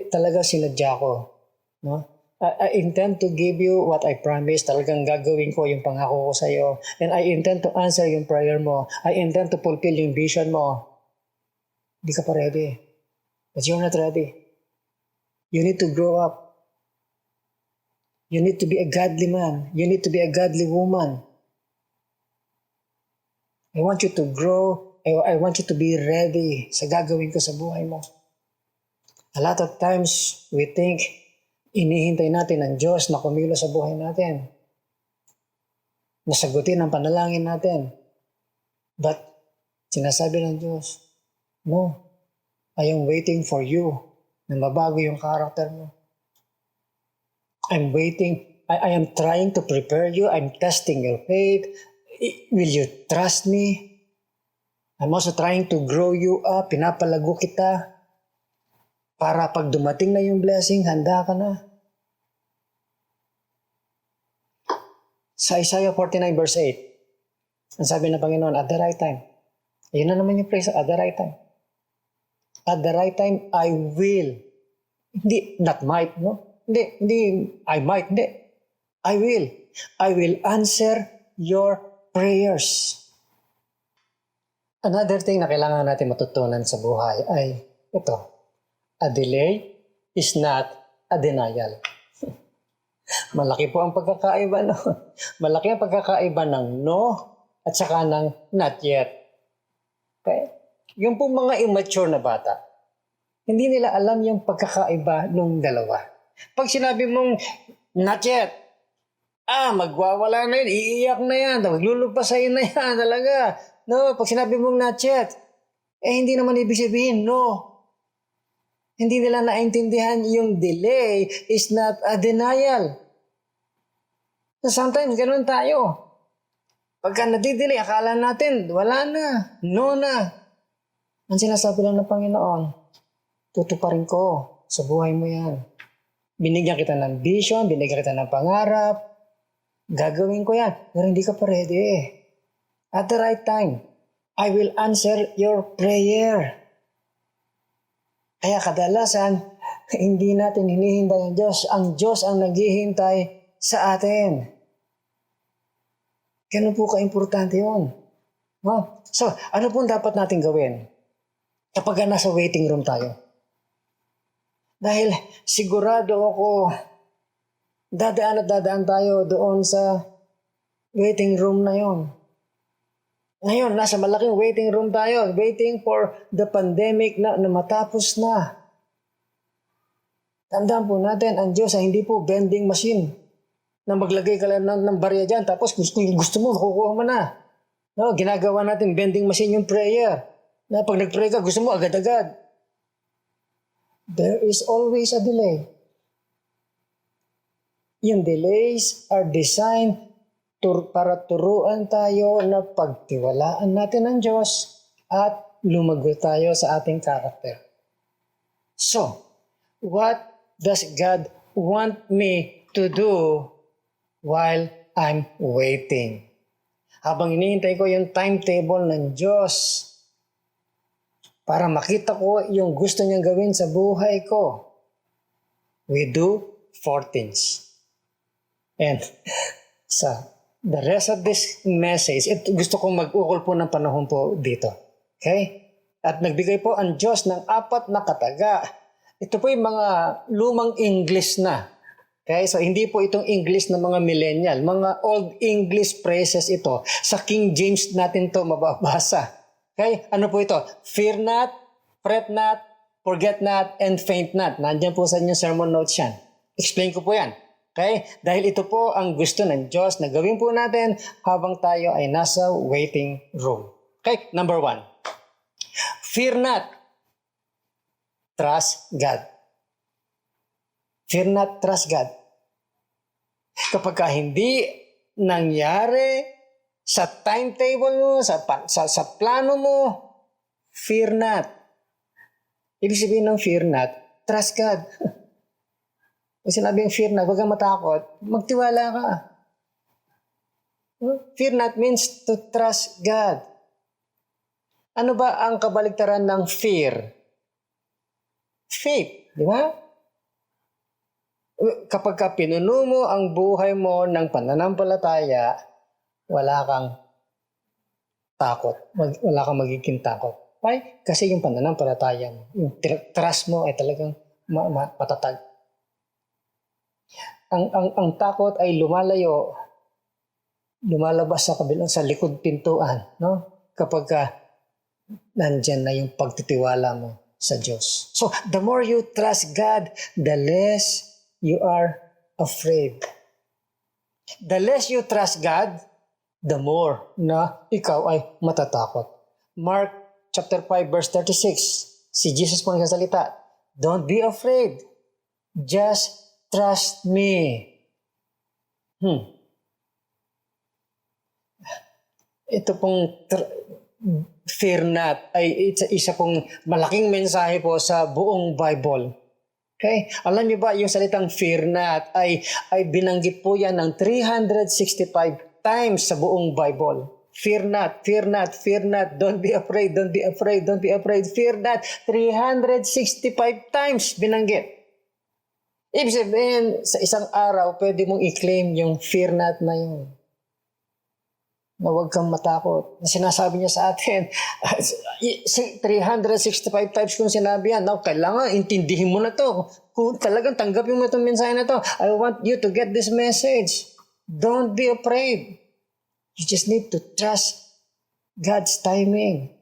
talaga sinadya ko. No? I intend to give you what I promised. Talagang gagawin ko yung pangako ko sa iyo. And I intend to answer yung prayer mo. I intend to fulfill yung vision mo. Hindi ka pa ready. But you're not ready. You need to grow up. You need to be a godly man. You need to be a godly woman. I want you to grow. I want you to be ready sa gagawin ko sa buhay mo. A lot of times, we think, inihintay natin ang Diyos na kumilos sa buhay natin. Nasagutin ang panalangin natin. But, sinasabi ng Diyos, no, I am waiting for you na mabago yung character mo. I'm waiting. I am trying to prepare you. I'm testing your faith. Will you trust me? I'm also trying to grow you up. Pinapalago kita. Para pag dumating na yung blessing, handa ka na. Sa Isaiah 49 verse 8, ang sabi ng Panginoon, at the right time. Yun na naman yung phrase, at the right time. At the right time, I will. Hindi, not might, no? Hindi, I might, hindi. I will. I will answer your prayers. Another thing na kailangan natin matutunan sa buhay ay ito. A delay is not a denial. Malaki po ang pagkakaiba, no? Malaki ang pagkakaiba ng no at saka ng not yet. Okay? Yung po mga immature na bata, hindi nila alam yung pagkakaiba ng dalawa. Pag sinabi mong not yet, magwawala na yun, iiyak na yan, maglulupasayin na yan talaga. No, pag sinabi mong not yet, hindi naman ibig sabihin no. Hindi nila naintindihan yung delay is not a denial. So sometimes ganun tayo. Pagka nadidelay, akala natin, wala na, no na. Ang sinasabi lang ng Panginoon, tutuparin ko sa buhay mo yan. Binigyan kita ng vision, binigyan kita ng pangarap, gagawin ko yan, pero hindi ka pa ready. At the right time, I will answer your prayer. Kaya kadalasan, hindi natin hinihintay ang Diyos. Ang Diyos ang naghihintay sa atin. Ganun po ka-importante yun. No? So, ano po dapat natin gawin kapag nasa waiting room tayo? Dahil sigurado ako, dadaan tayo doon sa waiting room na yon. Ngayon, nasa malaking waiting room tayo, waiting for the pandemic na matapos na. Tandaan po natin, ang Diyos ay hindi po vending machine na maglagay ka lang ng barya dyan, tapos gusto mo, makukuha mo na. No, ginagawa natin vending machine yung prayer. Na pag nag-pray ka, gusto mo agad-agad. There is always a delay. Yung delays are designed para turuan tayo na pagtiwalaan natin ng Diyos at lumago tayo sa ating karakter. So, what does God want me to do while I'm waiting? Habang hinihintay ko yung timetable ng Diyos para makita ko yung gusto niyang gawin sa buhay ko, we do 4 things. And sa the rest of this message, gusto kong mag-ukol po ng panahon po dito. Okay? At nagbigay po ang Diyos ng 4 na kataga. Ito po yung mga lumang English na. Okay? So, hindi po itong English ng mga millennial. Mga Old English phrases ito. Sa King James natin to mababasa. Okay? Ano po ito? Fear not, fret not, forget not, and faint not. Nandiyan po sa inyong sermon notes yan. Explain ko po yan. Okay? Dahil ito po ang gusto ng Diyos na gawin po natin habang tayo ay nasa waiting room. Okay? Number 1. Fear not. Trust God. Fear not, trust God. Kapag hindi nangyari sa timetable mo, sa plano mo, fear not. Ibig sabihin ng fear not, trust God. Pag sinabing fear not, huwag kang matakot, magtiwala ka. Fear not means to trust God. Ano ba ang kabaligtaran ng fear? Faith, di ba? Kapag ka pinuno mo ang buhay mo ng pananampalataya, wala kang takot. Wala kang magiging takot. Why? Kasi yung pananampalataya mo, yung trust mo ay talagang matatag. Ang takot ay lumalabas sa likod pintuan, no? Kapag nandyan na yung pagtitiwala mo sa Diyos. So, the more you trust God, the less you are afraid. The less you trust God, the more na ikaw ay matatakot. Mark chapter 5 verse 36, si Jesus po nagsasalita, don't be afraid, just trust me. Ito pong fear not ay isa pong malaking mensahe po sa buong Bible. Okay? Alam niyo ba yung salitang fear not ay binanggit po yan ng 365 times sa buong Bible. Fear not, fear not, fear not, don't be afraid, don't be afraid, don't be afraid, fear not. 365 times binanggit. Ibig sabihin, sa isang araw, pwede mong i-claim yung fear not na yun. Na huwag kang matakot. Na sinasabi niya sa atin, 365 times kung sinabi yan, kailangan intindihin mo na to. Kung talagang tanggapin mo itong mensahe na to, I want you to get this message. Don't be afraid. You just need to trust God's timing.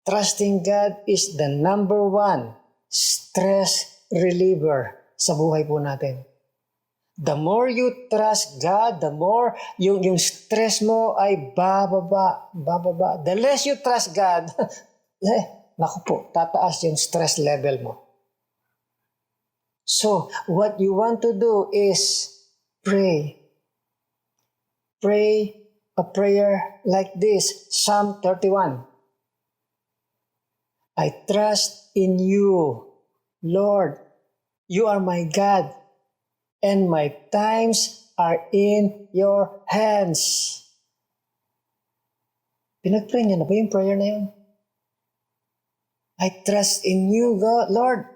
Trusting God is the number 1 stress reliever sa buhay po natin. The more you trust God, the more yung stress mo ay bababa. The less you trust God, naku po, tataas yung stress level mo. So, what you want to do is pray. Pray a prayer like this, Psalm 31. I trust in you, Lord. You are my God, and my times are in your hands. Pinag-pray niya na ba yung prayer na yun? I trust in you, God, Lord.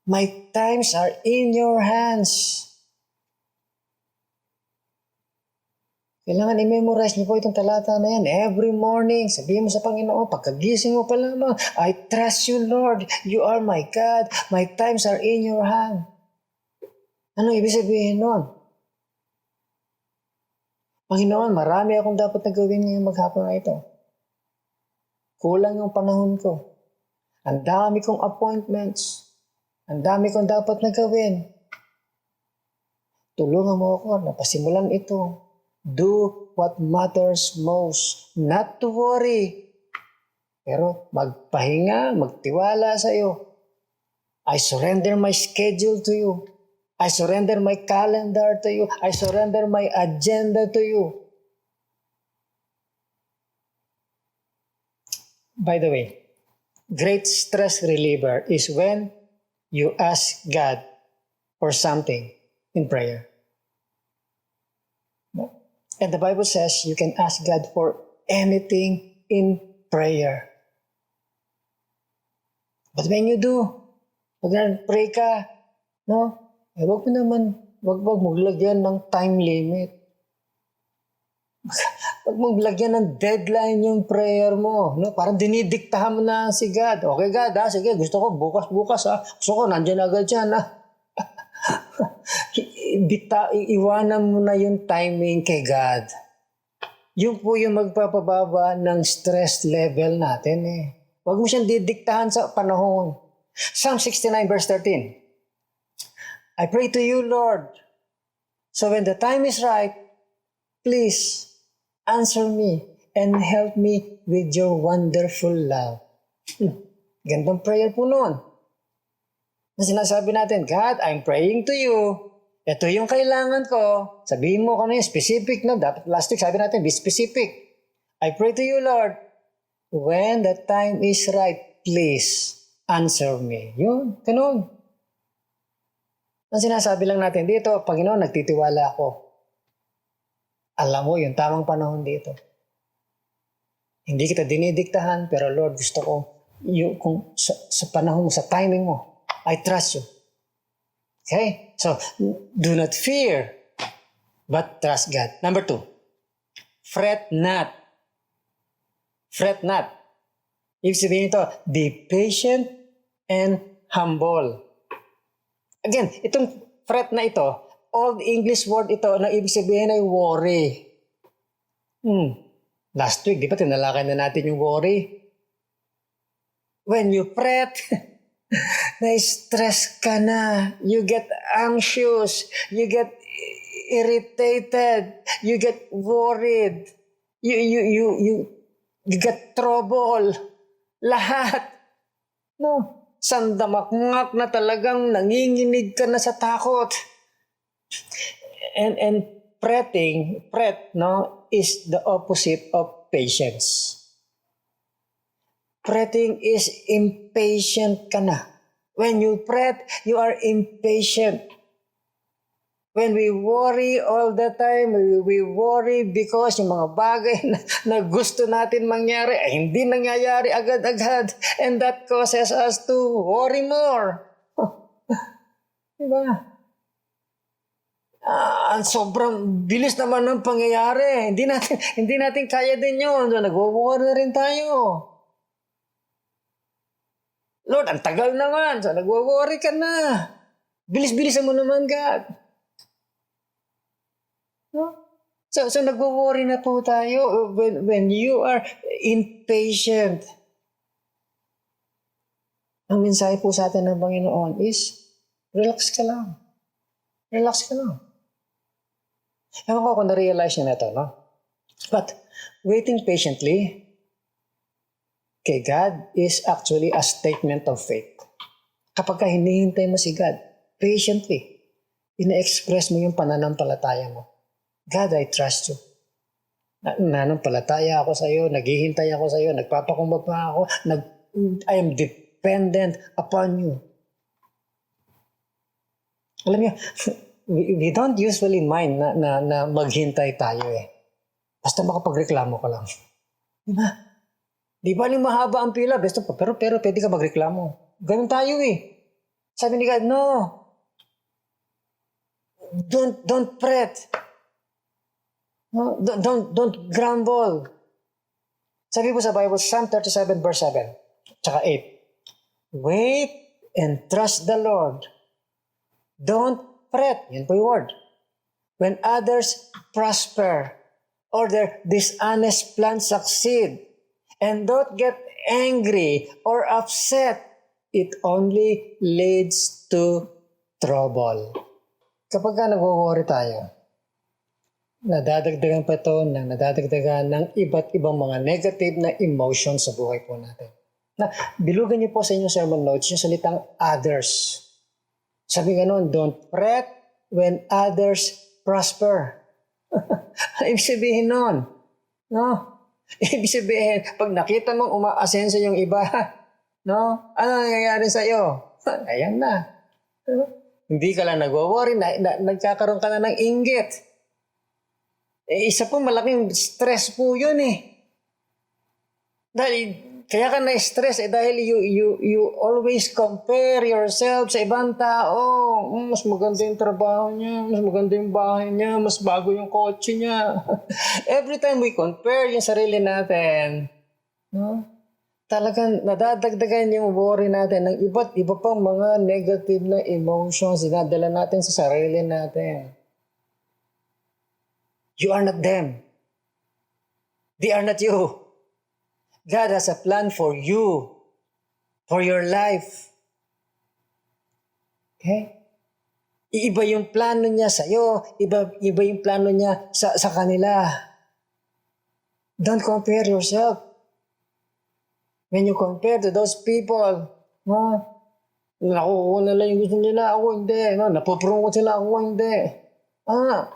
My times are in your hands. Kailangan i-memorize niyo po itong talata na yan. Every morning, sabihin mo sa Panginoon, pagkagising mo pa lamang, I trust you, Lord. You are my God. My times are in your hand. Ano ibig sabihin nun? Panginoon, marami akong dapat na gawin ngayong maghapon na ito. Kulang yung panahon ko. Ang dami kong appointments. Ang dami kong dapat na gawin. Tulungan mo ako na pasimulan ito. Do what matters most. Not to worry. Pero magpahinga, magtiwala sa iyo. I surrender my schedule to you. I surrender my calendar to you. I surrender my agenda to you. By the way, great stress reliever is when you ask God for something in prayer. And the Bible says you can ask God for anything in prayer. But when you do, pag pray ka, wag mong lagyan ng time limit. Wag mong lagyan ng deadline yung prayer mo. Parang dinidiktahan mo na si God. Okay God, sige, gusto ko bukas. Gusto ko, nandiyan agad yan. Iwanan mo na yung timing kay God. Yun po yung magpapababa ng stress level natin Huwag mo siyang didiktahan sa panahon. Psalm 69 verse 13. I pray to you, Lord. So when the time is right, please answer me and help me with your wonderful love. Gandang prayer po noon. Na sinasabi natin, God, I'm praying to you. Ito yung kailangan ko. Sabihin mo kami specific na. Dapat last week sabi natin, be specific. I pray to you, Lord. When the time is right, please answer me. Yun, ganun. Ang sinasabi lang natin dito, Panginoon, nagtitiwala ako. Alam mo, yung tamang panahon dito. Hindi kita dinidiktahan, pero Lord, gusto ko, kung sa panahon mo, sa timing mo, I trust you. Okay? So, do not fear, but trust God. Number 2, fret not. Fret not. Ibig sabihin ito, be patient and humble. Again, itong fret na ito, Old English word ito na ibig sabihin ay worry. Last week, di ba tinalakan na natin yung worry? When you fret, na-stress ka na, you get anxious, you get irritated, you get worried, you get trouble, lahat. No, sandamakmak na talagang nanginginig ka na sa takot. And fret, no, is the opposite of patience. Fretting is impatient ka na. When you fret, you are impatient. When we worry all the time, we worry because yung mga bagay na gusto natin mangyari ay hindi nangyayari agad-agad. And that causes us to worry more. Diba? Sobrang bilis naman ng pangyayari. Hindi natin kaya din yun. So, nag-worry na rin tayo. Lord, ang tagal naman. So, nag-worry ka na. Bilis-bilisan mo naman, God. No? So nag-worry na po tayo when you are impatient. Ang mensahe po sa atin ng Panginoon is, relax ka lang. Relax ka lang. Ewan ko kung na-realize niya na ito, no? But waiting patiently kay God is actually a statement of faith. Kapag ka hinihintay mo si God, patiently, ina-express mo yung pananampalataya mo. God, I trust you. Nanampalataya ako sa iyo, naghihintay ako sa iyo, nagpapakumbaba ako, I am dependent upon you. Alam niyo, we don't usually mind na maghintay tayo eh. Basta makapagreklamo ka lang. Diba? Di ba yung mahaba ang pila? Pero pwede ka magreklamo. Ganun tayo eh. Sabi ni God, no. Don't fret. No, don't grumble. Sabi po sa Bible, Psalm 37 verse 7, tsaka 8. Wait and trust the Lord. Don't fret. Yan po yung word. When others prosper or their dishonest plans succeed, and don't get angry or upset, it only leads to trouble. Kapag ka nag-worry tayo, nadadagdagan pa ito nadadagdagan ng iba't ibang mga negative na emotions sa buhay po natin. Na, bilugan niyo po sa inyong sermon notes yung salitang others. Sabi nga noon, don't fret when others prosper. Ibig sabihin noon, no? Ibig sabihin, pag nakita mong umaasenso yung iba, no? Ano nangyayari sa iyo? Ayan na. Hindi ka lang nag-worry, nagkakaroon ka na ng inggit. Isa po malaking stress po yun eh. Dahil, kaya ka na-stress dahil you always compare yourself sa ibang tao. Mas maganda yung trabaho niya, mas maganda yung bahay niya, mas bago yung kotse niya. Every time we compare yung sarili natin, no? Talagang nadadagdagan yung worry natin ng iba't iba pang mga negative na emotions dinadala natin sa sarili natin. You are not them. They are not you. God has a plan for you, for your life. Okay? Iba yung plano niya sa'yo. Iba yung plano niya sa kanila. Don't compare yourself. When you compare to those people, nakukuha nila yung gusto nila, ako hindi. Napuprungkot sila, ako hindi.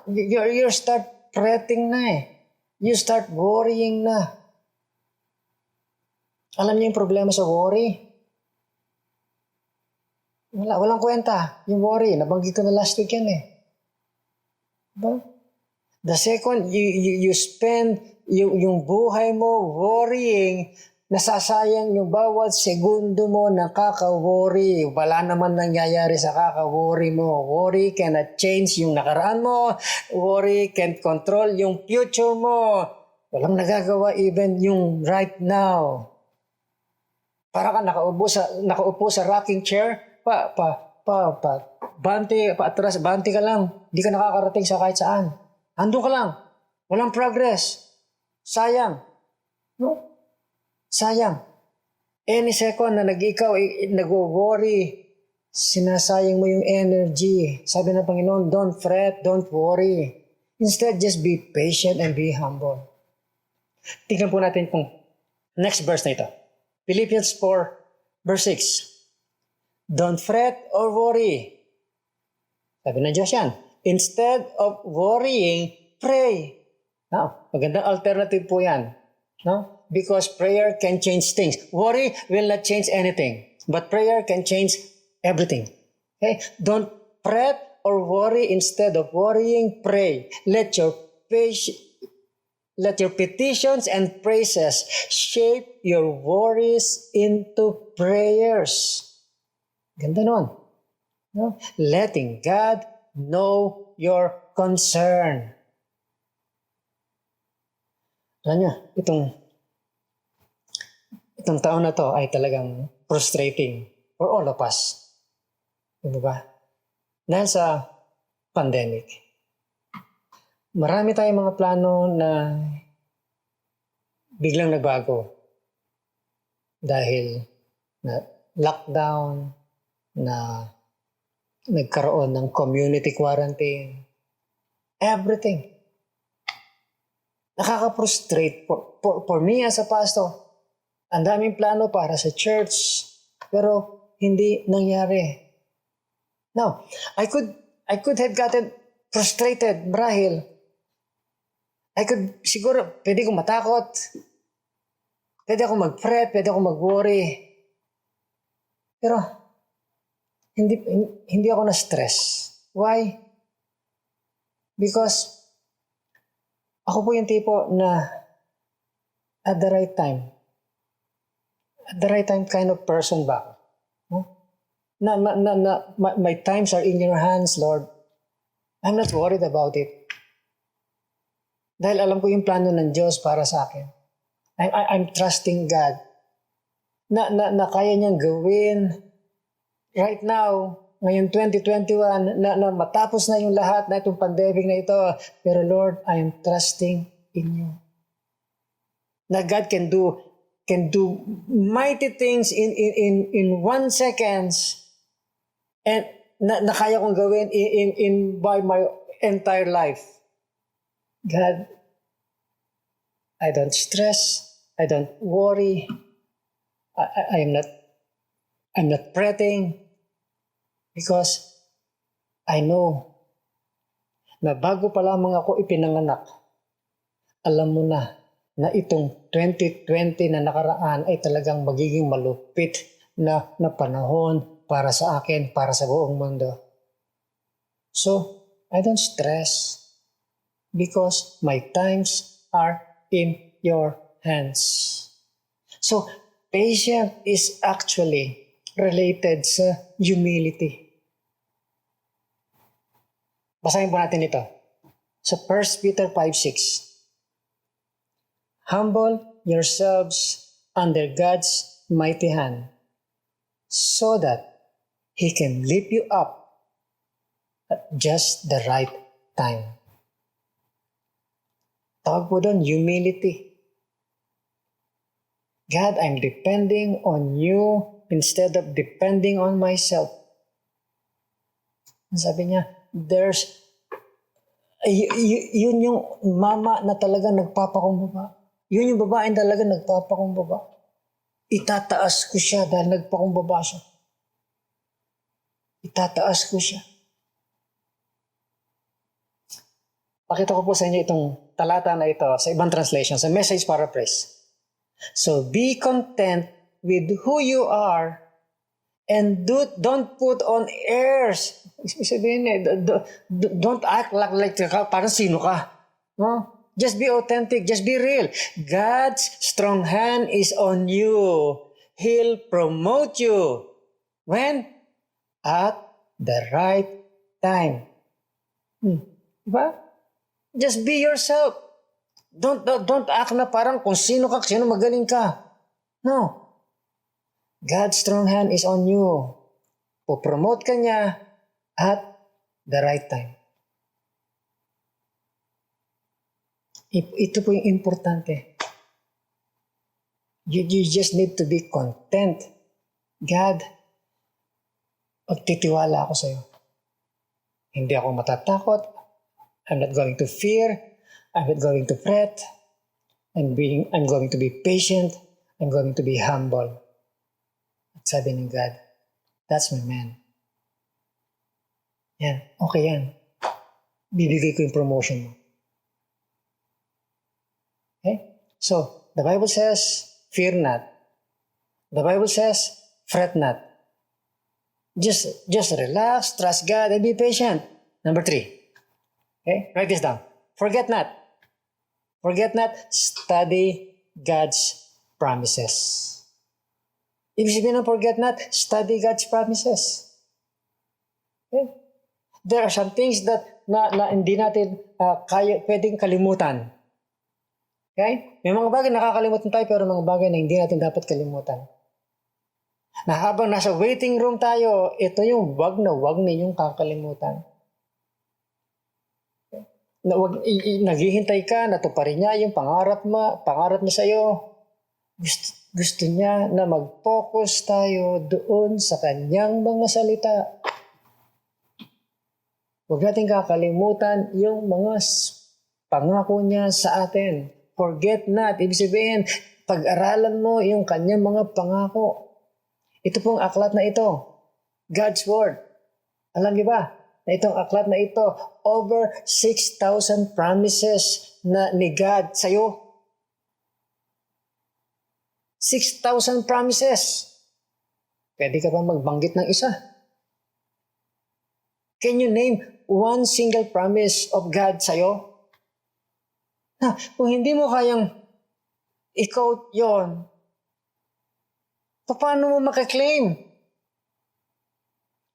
You start fretting na eh. You start worrying na. Alam niyo yung problema sa worry? Walang kwenta. Yung worry, nabanggit ko na last week yan eh. Diba? The second, you spend yung buhay mo worrying, nasasayang yung bawat segundo mo na kaka-worry. Wala naman nangyayari sa kaka-worry mo. Worry cannot change yung nakaraan mo. Worry can't control yung future mo. Walang nagagawa even yung right now. Para ka nakaupo sa rocking chair, atras, banti ka lang. Hindi ka nakakarating sa kahit saan. Andun ka lang. Walang progress. Sayang. No? Sayang. Any second na ikaw nag-worry, sinasayang mo yung energy. Sabi ng Panginoon, don't fret, don't worry. Instead, just be patient and be humble. Tingnan po natin kung next verse na ito. Philippians 4, verse 6. Don't fret or worry. Sabi ng Diyos yan. Instead of worrying, pray. Now, magandang alternative po yan. No? Because prayer can change things. Worry will not change anything. But prayer can change everything. Okay? Don't fret or worry. Instead of worrying, pray. Let your petitions and praises shape your worries into prayers. Ganda nun. No? Letting God know your concern. Alam niyo, itong taon na to ay talagang frustrating for all of us. Diba ba? Dahil sa pandemic. Marami tayong mga plano na biglang nagbago. Dahil na lockdown, na nagkaroon ng community quarantine. Everything. Nakaka-frustrate for me as a pastor. Ang daming plano para sa church, pero hindi nangyari. Now, I could have gotten frustrated marahil. Siguro, pwede kong matakot. Pwede akong mag-fret, pwede akong mag-worry. Pero, hindi ako na-stress. Why? Because ako po yung tipo na at the right time kind of person ba ako? My times are in your hands, Lord. I'm not worried about it. Dahil alam ko yung plano ng Diyos para sa akin. I'm trusting God na kaya niyang gawin right now, ngayon 2021, na matapos na yung lahat na itong pandemic na ito. Pero Lord, I am trusting in you. Na God can do mighty things in 1 second and na kaya kong gawin by my entire life. God, I don't stress, I don't worry, I'm not fretting because I know na bago pa lamang ako ipinanganak, alam mo na itong 2020 na nakaraan ay talagang magiging malupit na panahon para sa akin, para sa buong mundo. So, I don't stress because my times are in your hands. So, patience is actually related sa humility. Basahin po natin ito. Sa 1 Peter 5:6. Humble yourselves under God's mighty hand so that He can lift you up at just the right time. Tawag po doon, humility. God, I'm depending on you instead of depending on myself. Sabi niya, yun yung mama na talaga nagpapakumbaba. Yun yung babaeng talaga nagpapakumbaba. Itataas ko siya dahil nagpakumbaba siya. Itataas ko siya. Pakita ko po sa inyo itong talata na ito sa ibang translation, sa Message Paraphrase. So, be content with who you are and don't put on airs. Sabihin don't act like parang sino ka. No? Just be authentic. Just be real. God's strong hand is on you. He'll promote you. When? At the right time. Diba? Just be yourself. Don't act na parang kung sino ka, sino magaling ka. No. God's strong hand is on you. Po-promote ka niya at the right time. Ito po yung importante. You just need to be content. God, pagtitiwala ako sa iyo. Hindi ako matatakot. I'm not going to fear. I'm not going to fret. I'm going to be patient. I'm going to be humble. At sabi ng God, that's my man. Yan, okay yan. Bibigay ko yung promotion mo. Okay? So, the Bible says, fear not. The Bible says, fret not. Just relax, trust God, and be patient. Number 3. Okay? Write this down. Forget not. Forget not, study God's promises. Ibig sabihin ng forget not, study God's promises. Okay? There are some things that na hindi natin pwedeng kalimutan. Okay? May mga bagay nakakalimutan tayo, pero mga bagay na hindi natin dapat kalimutan. Na habang nasa waiting room tayo, ito yung wag na ninyong kakalimutan. Naghihintay ka, natuparin niya yung pangarap mo sa iyo. Gusto niya na mag-focus tayo doon sa kanyang mga salita. Huwag natin kakalimutan yung mga pangako niya sa atin. Forget not. Ibig sabihin, pag-aralan mo yung kanyang mga pangako. Ito pong aklat na ito, God's Word. Alam niyo ba, na itong aklat na ito, over 6,000 promises na ni God sa'yo. 6,000 promises. Pwede ka pa magbanggit ng isa. Can you name one single promise of God sa'yo? Kung hindi mo kayang i-quote yun, paano mo makaklaim?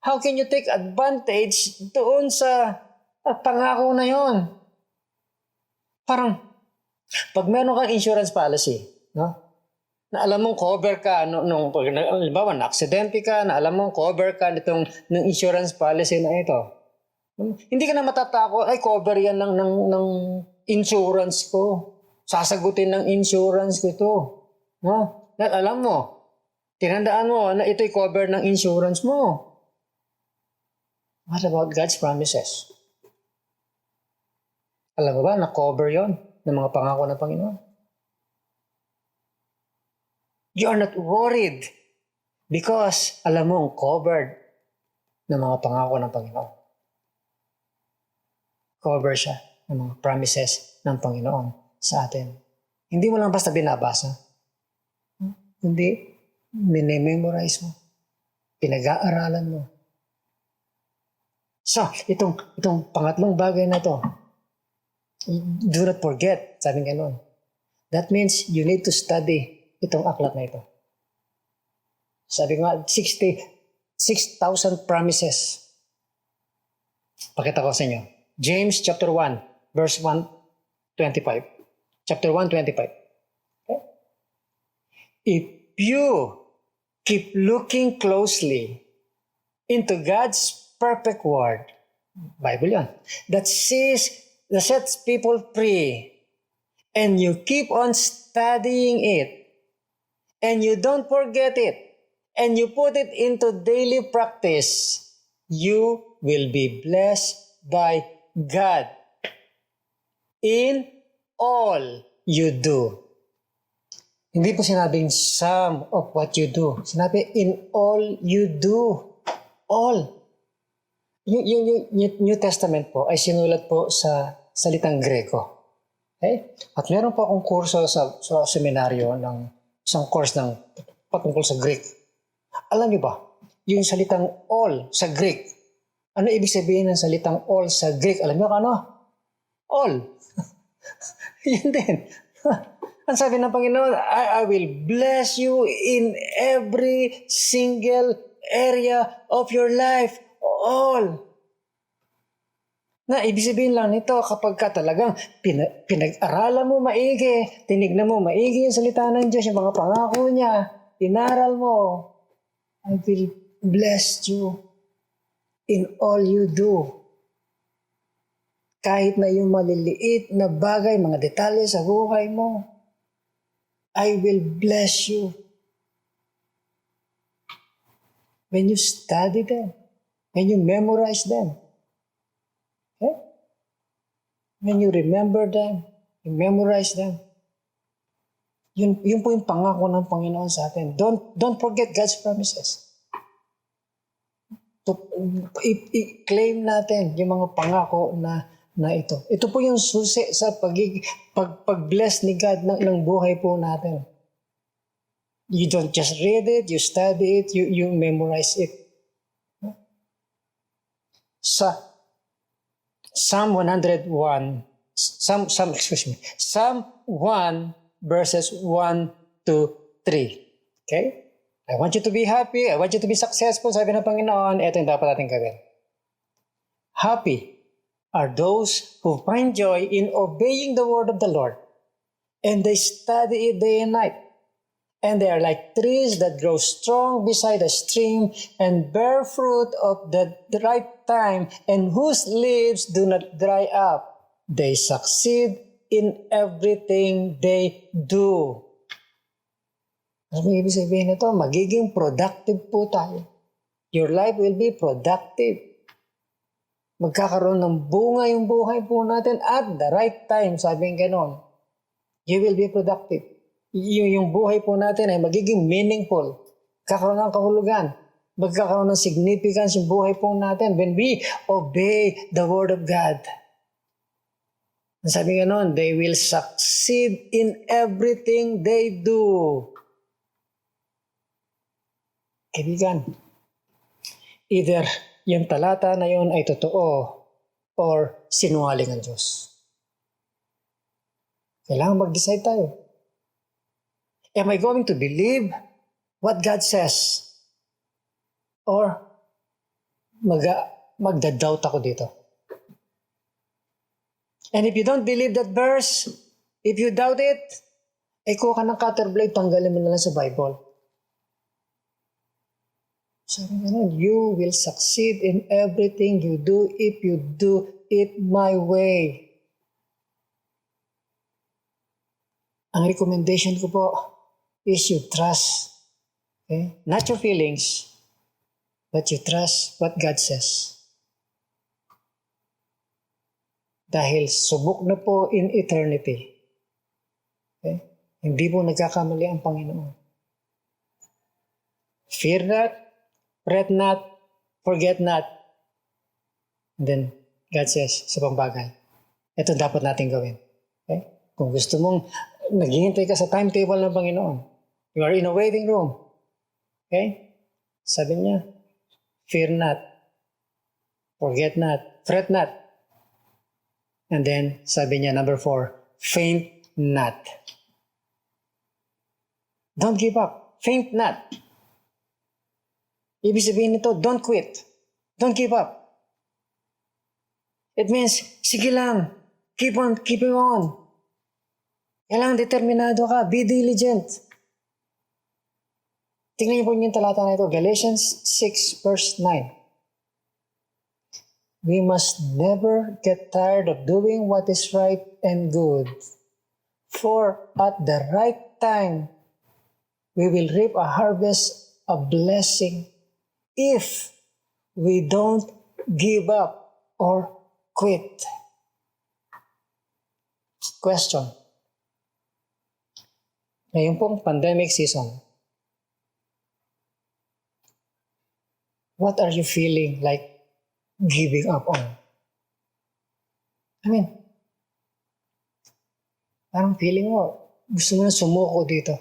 How can you take advantage doon sa pangako na yon? Parang, pag meron kang insurance policy, no? Na alam mong cover ka, halimbawa, na-aksidente ka, na alam mong cover ka ng insurance policy na ito. Hindi ka na matatakot, ay cover yan ng insurance ko. Sasagutin ng insurance ko ito. No? Dahil alam mo, tinandaan mo na ito'y cover ng insurance mo. What about God's promises? Alam mo ba, na-cover yon ng mga pangako ng Panginoon? You are not worried because alam mo, covered ng mga pangako ng Panginoon. Cover siya ng mga promises ng Panginoon sa atin. Hindi mo lang basta binabasa. Hindi, minememorize mo. Pinag-aaralan mo. So, itong pangatlong bagay na to, do not forget, sabi nga nun. That means you need to study itong aklat na ito. Sabi nga, 6,000 promises. Pakita ko sa inyo. James chapter 1, verse 1:25. Chapter 1:25. Okay? If you keep looking closely into God's perfect word, Bible yan, that sets people free, and you keep on studying it, and you don't forget it, and you put it into daily practice, you will be blessed by God in all you do. Hindi po sinabing some of what you do. Sinabi in all you do. All. Yung New Testament po ay sinulat po sa salitang Greko. Okay? At meron po akong kurso sa seminaryo ng isang course ng patungkol sa Greek. Alam niyo ba, yung salitang all sa Greek, ano ibig sabihin ng salitang all sa Greek? Alam niyo ano? All. Yun din. Ang sabi ng Panginoon, I will bless you in every single area of your life. All. Na ibig sabihin lang nito, kapag ka talagang pinag-aralan mo maigi, tinignan mo maigi yung salita ng Diyos, yung mga pangako niya, inaral mo, I will bless you in all you do. Kahit na yung maliliit na bagay, mga detalye sa buhay mo, I will bless you. When you study them, when you memorize them, okay? When you remember them, you memorize them. Yun po yung pangako ng Panginoon sa atin. Don't forget God's promises. I-claim natin yung mga pangako na ito. Ito po yung susi sa pag-bless ni God ng buhay po natin. You don't just read it, you study it, you memorize it. Sa Psalm 101, Psalm 1 verses 1 to 3. Okay? I want you to be happy, I want you to be successful, sabi ng Panginoon, ito yung dapat natin gawin. Happy are those who find joy in obeying the word of the Lord, and they study it day and night. And they are like trees that grow strong beside a stream and bear fruit of the right time, and whose leaves do not dry up. They succeed in everything they do. Ano ibig sabihin nito? Magiging productive po tayo. Your life will be productive. Magkakaroon ng bunga yung buhay po natin at the right time, sabi ng ganon. You will be productive. Yung buhay po natin ay magiging meaningful. Kakaroon ng kahulugan. Magkakaroon ng significance yung buhay po natin when we obey the Word of God. Sabi nga nun, they will succeed in everything they do. Kaibigan, either yung talata na yun ay totoo or sinungaling ang Diyos. Kailangan mag-decide tayo. Am I going to believe what God says? Or magda-doubt ako dito? And if you don't believe that verse, if you doubt it, ay kuha ka ng cutter blade, tanggalin mo na lang sa Bible. Sabi nga nun, you will succeed in everything you do if you do it my way. Ang recommendation ko po is you trust. Okay? Not your feelings, but you trust what God says. Dahil subok na po in eternity. Okay? Hindi po nagkakamali ang Panginoon. Fear not, fret not, forget not. And then, God says sa pambagay, ito dapat natin gawin. Okay? Kung gusto mong naghihintay ka sa timetable ng Panginoon, you are in a waiting room. Okay? Sabi niya, fear not, forget not, fret not. And then, sabi niya, number 4, faint not. Don't give up. Faint not. Ibig sabihin nito, don't quit. Don't give up. It means, sige lang. Keep on, keeping on. Kailangan determinado ka. Be diligent. Tingnan niyo po yung talata na ito. Galatians 6 verse 9. We must never get tired of doing what is right and good. For at the right time, we will reap a harvest of blessing if we don't give up or quit. Question. Ngayon pong pandemic season, what are you feeling like giving up on? I mean, parang feeling mo, gusto mo na sumuko dito.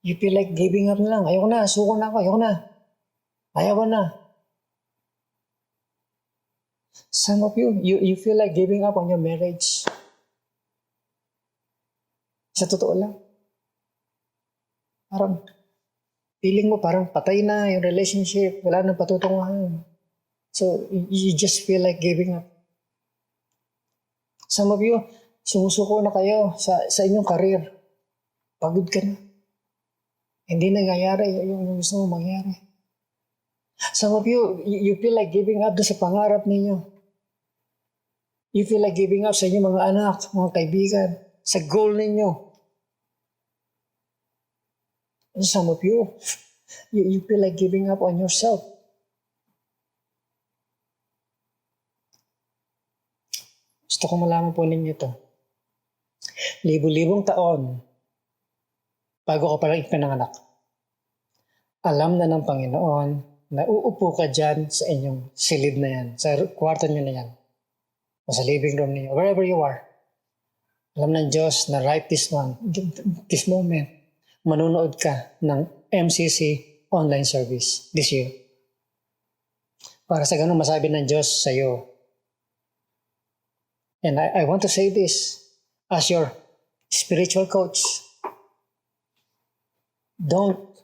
You feel like giving up na lang. Ayoko na, suko na ako, ayoko na. Ayaw ko na. Some of you feel like giving up on your marriage. Sa totoo lang. Parang, feeling mo parang patay na yung relationship, wala nang patutunguhan. So, you just feel like giving up. Some of you, sumusuko na kayo sa inyong career. Pagod ka na. Hindi nangyayari yung gusto mo mangyari. Some of you feel like giving up sa pangarap ninyo. You feel like giving up sa inyong mga anak, mga kaibigan, sa goal ninyo. And some of you feel like giving up on yourself. Gusto ko malaman po ninyo ito. Libo-libong taon bago ka palang ipinanganak. Alam na ng Panginoon na uupo ka dyan sa inyong silid na yan, sa kwarto nyo na yan, o sa living room niyo, wherever you are. Alam ng Diyos na right this moment, manunood ka ng MCC online service this year. Para sa ganun masabi ng Diyos sa iyo. And I want to say this as your spiritual coach. Don't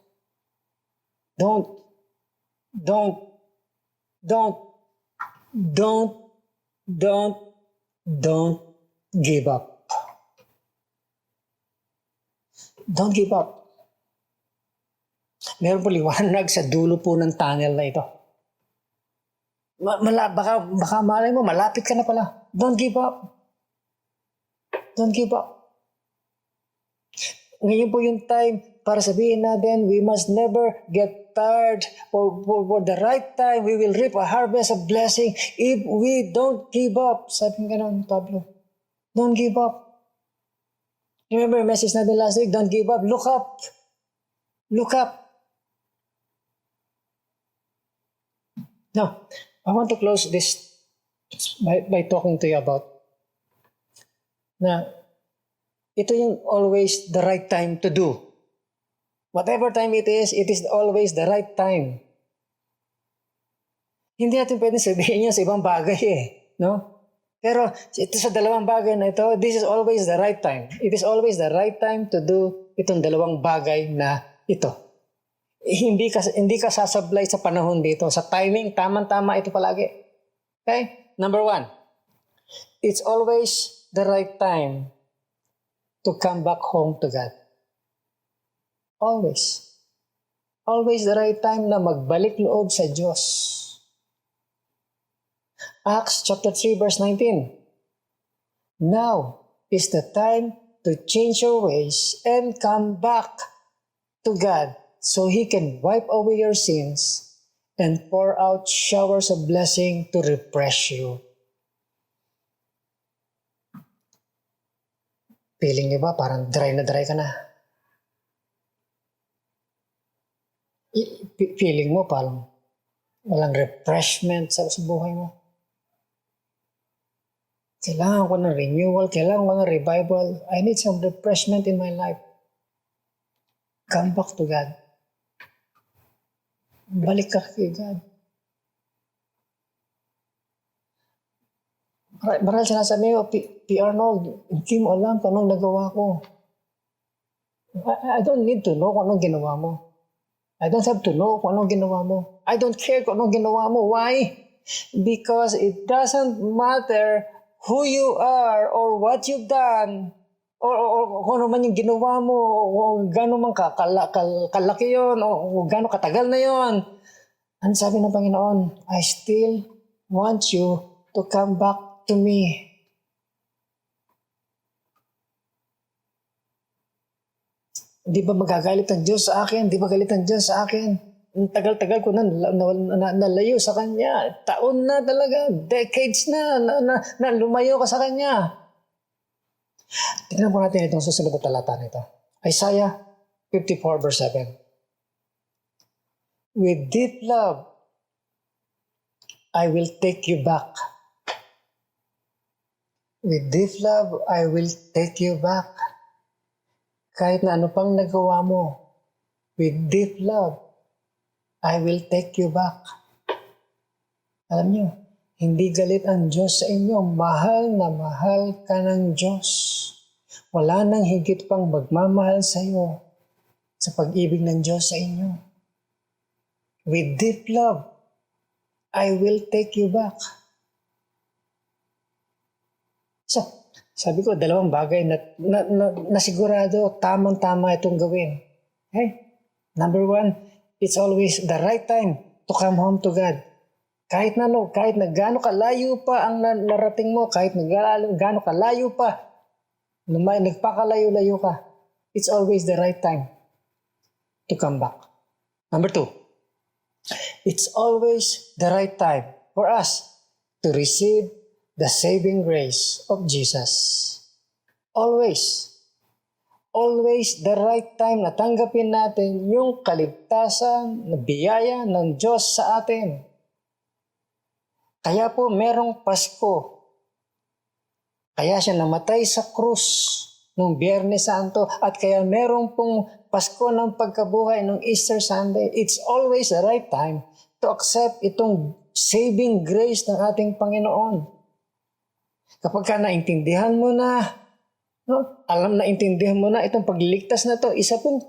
give up. Don't give up. Meron po liwanag sa dulo po ng tunnel na ito. Baka malay mo, malapit ka na pala. Don't give up. Don't give up. Ngayon po yung time para sabihin natin, we must never get tired. For the right time, we will reap a harvest of blessing if we don't give up. Sabi nga naman, Pablo, don't give up. Remember yung message natin last week, don't give up. Look up. Look up. Now, I want to close this by talking to you about na ito yung always the right time to do. Whatever time it is always the right time. Hindi natin pwedeng sabihin yan sa ibang bagay no? Pero ito sa dalawang bagay na ito, this is always the right time. It is always the right time to do itong dalawang bagay na ito. Hindi ka sasablay sa panahon dito. Sa timing, tama-tama ito palagi. Okay? Number 1, it's always the right time to come back home to God. Always. Always the right time na magbalik loob sa Diyos. Acts chapter 3 verse 19. Now is the time to change your ways and come back to God so He can wipe away your sins and pour out showers of blessing to refresh you. Feeling niyo ba parang dry na dry ka na? Feeling mo parang walang refreshment sa buhay mo? Kailangan ko ng renewal, kailangan ko ng revival. I need some refreshment in my life. Come back to God. Balik ka kay God. Maral sinasabi mo, P. Arnold, hindi mo alam kung anong nagawa ko. I don't need to know kung anong ginawa mo. I don't have to know kung anong ginawa mo. I don't care kung anong ginawa mo. Why? Because it doesn't matter who you are or what you've done or kung ano man yung ginawa mo o gano'n man kalaki yun o gano'n katagal na yun. Ang sabi ng Panginoon, I still want you to come back to me. Di ba magagalit ang Diyos sa akin? Di ba galit ang Diyos sa akin? Ang tagal-tagal ko nalayo sa Kanya. Taon na talaga, decades na lumayo ka sa Kanya. Tingnan po natin itong susunod na talata nito. Isaiah 54 verse 7. With deep love, I will take you back. With deep love, I will take you back. Kahit na ano pang nagawa mo, with deep love, I will take you back. Alam niyo, hindi galit ang Diyos sa inyo. Mahal na mahal ka ng Diyos. Wala nang higit pang magmamahal sa iyo sa pag-ibig ng Diyos sa inyo. With deep love, I will take you back. So, sabi ko, dalawang bagay na sigurado tamang-tama itong gawin. Okay? Number one, it's always the right time to come home to God. Kahit na gaano kalayo pa ang narating mo, kahit na gaano kalayo pa, nagpakalayo-layo ka, it's always the right time to come back. Number two, it's always the right time for us to receive the saving grace of Jesus. Always. Always the right time na tanggapin natin yung kaligtasan na biyaya ng Diyos sa atin. Kaya po merong Pasko. Kaya siya namatay sa krus nung Biyernes Santo at kaya merong pong Pasko ng pagkabuhay nung Easter Sunday. It's always the right time to accept itong saving grace ng ating Panginoon. Kapag ka naintindihan mo na, naintindihan mo na itong pagliligtas na to, isa pong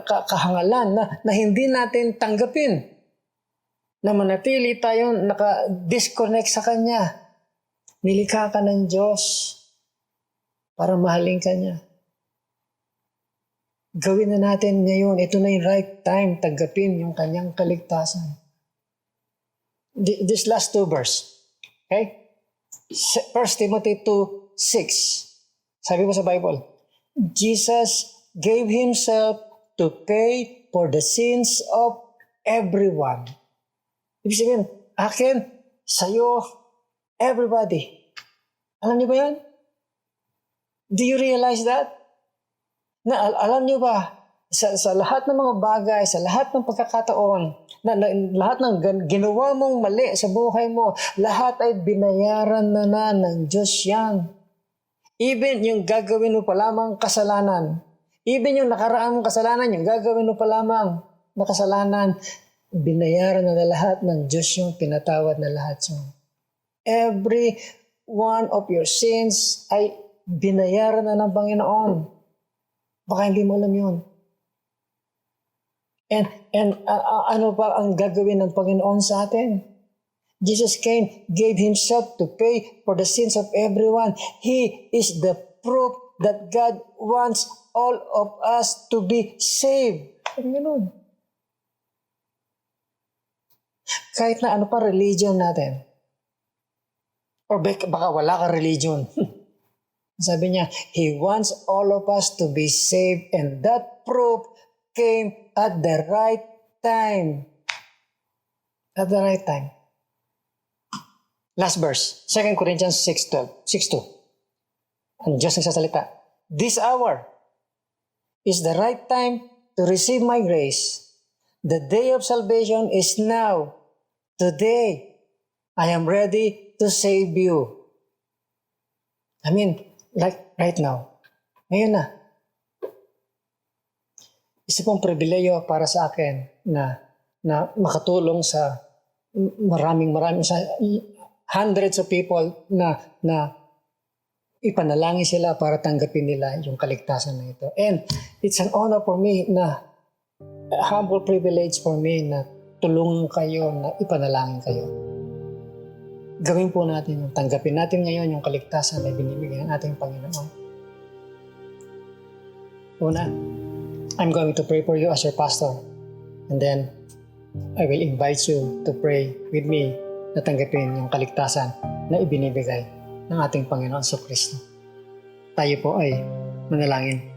kahangalan na hindi natin tanggapin. Na manatili tayong naka-disconnect sa Kanya. Nilikha ka ng Diyos para mahalin ka niya. Gawin na natin ngayon, ito na yung right time, tanggapin yung Kanyang kaligtasan. This last two verse, okay? 1 Timothy 2:6. Sabi mo sa Bible, Jesus gave Himself to pay for the sins of everyone. Ibig sabihin, akin, sa'yo, everybody. Alam niyo ba yan? Do you realize that? Alam niyo ba, sa lahat ng mga bagay, sa lahat ng pagkakataon, lahat ng ginawa mong mali sa buhay mo, lahat ay binayaran na ng Diyos yan. Even yung gagawin mo pa lamang kasalanan, even yung nakaraan mong kasalanan, yung gagawin mo pa lamang na kasalanan, binayaran na lahat ng Diyos yung pinatawad na lahat yun. Every one of your sins ay binayaran na ng Panginoon. Baka hindi mo alam yun. And ano ba ang gagawin ng Panginoon sa atin? Jesus gave Himself to pay for the sins of everyone. He is the proof that God wants all of us to be saved. Ano yun? Kahit na ano pa religion natin. Or baka wala ka religion. Sabi niya, He wants all of us to be saved and that proof came at the right time. At the right time. Last verse, 2 Corinthians 6:2. Ang Diyos nagsasalita. This hour is the right time to receive my grace. The day of salvation is now. Today, I am ready to save you. I mean, like right now. Ngayon na. Isa pong pribileyo para sa akin na makatulong sa maraming sa hundreds of people na ipanalangin sila para tanggapin nila yung kaligtasan na ito. And it's an honor for me a humble privilege for me na tulungan kayo, na ipanalangin kayo. Gawin po natin yung tanggapin natin ngayon yung kaligtasan na binibigay ng ating Panginoon. Una, I'm going to pray for you as your pastor. And then, I will invite you to pray with me na tanggapin yung kaligtasan na ibinibigay ng ating Panginoon sa Kristo. Tayo po ay manalangin.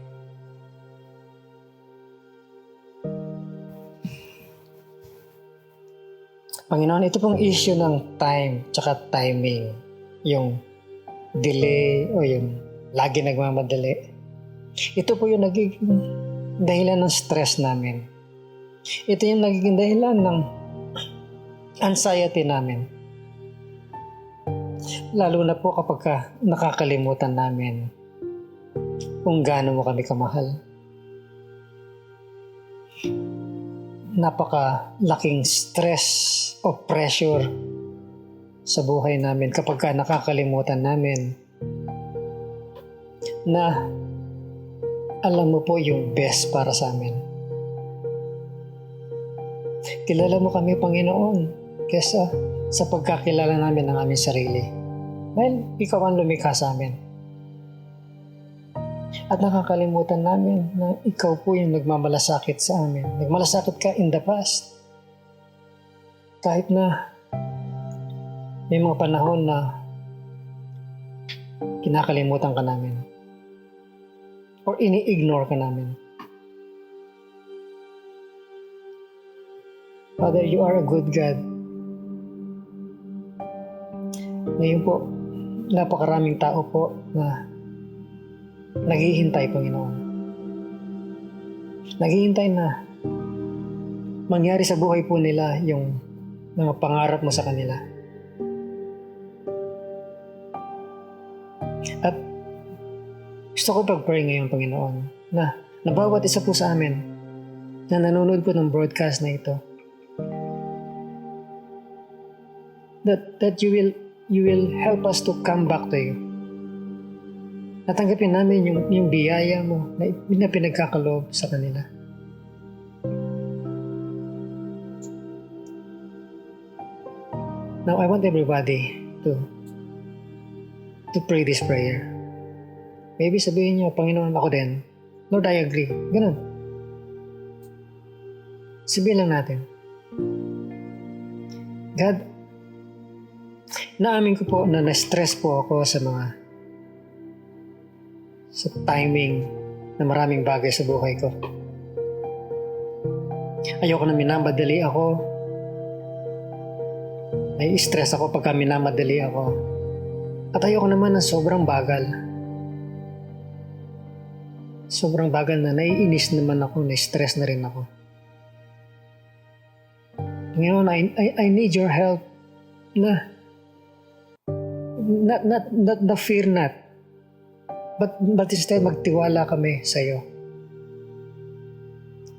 Panginoon, ito pong issue ng time tsaka timing. Yung delay o yung lagi nagmamadali. Ito po yung nagiging dahilan ng stress namin. Ito yung nagiging dahilan ng anxiety namin. Lalo na po kapag nakakalimutan namin kung gaano mo kami kamahal. Napakalaking stress o pressure sa buhay namin kapag nakakalimutan namin na alam mo po yung best para sa amin. Kilala mo kami, Panginoon, kesa sa pagkakilala namin ng aming sarili. Dahil ikaw ang lumikha sa amin. At nakakalimutan namin na ikaw po yung nagmamalasakit sa amin. Nagmalasakit ka in the past. Kahit na may mga panahon na kinakalimutan ka namin. Or ini-ignore ka namin. Father, you are a good God. Ngayon po, napakaraming tao po na naghihintay, Panginoon. Naghihintay na mangyari sa buhay po nila yung mga pangarap mo sa kanila. At gusto ko pag-pray ngayon, Panginoon, na bawat isa po sa amin na nanonood po ng broadcast na ito, that you will help us to come back to you. Natanggapin namin yung biyaya mo na pinagkakaloob sa kanila. Now, I want everybody to pray this prayer. Maybe sabihin niyo, Panginoon, ako din. Lord, I agree. Ganun. Sabihin lang natin. God, naamin ko po na na-stress po ako sa timing na maraming bagay sa buhay ko. Ayoko na minamadali ako. Nai-stress ako pagka minamadali ako. At ayoko naman na sobrang bagal. Sobrang bagal na naiinis naman ako, na-stress na rin ako. Ngayon, I need your help na not the fear not. But instead, magtiwala kami sa iyo.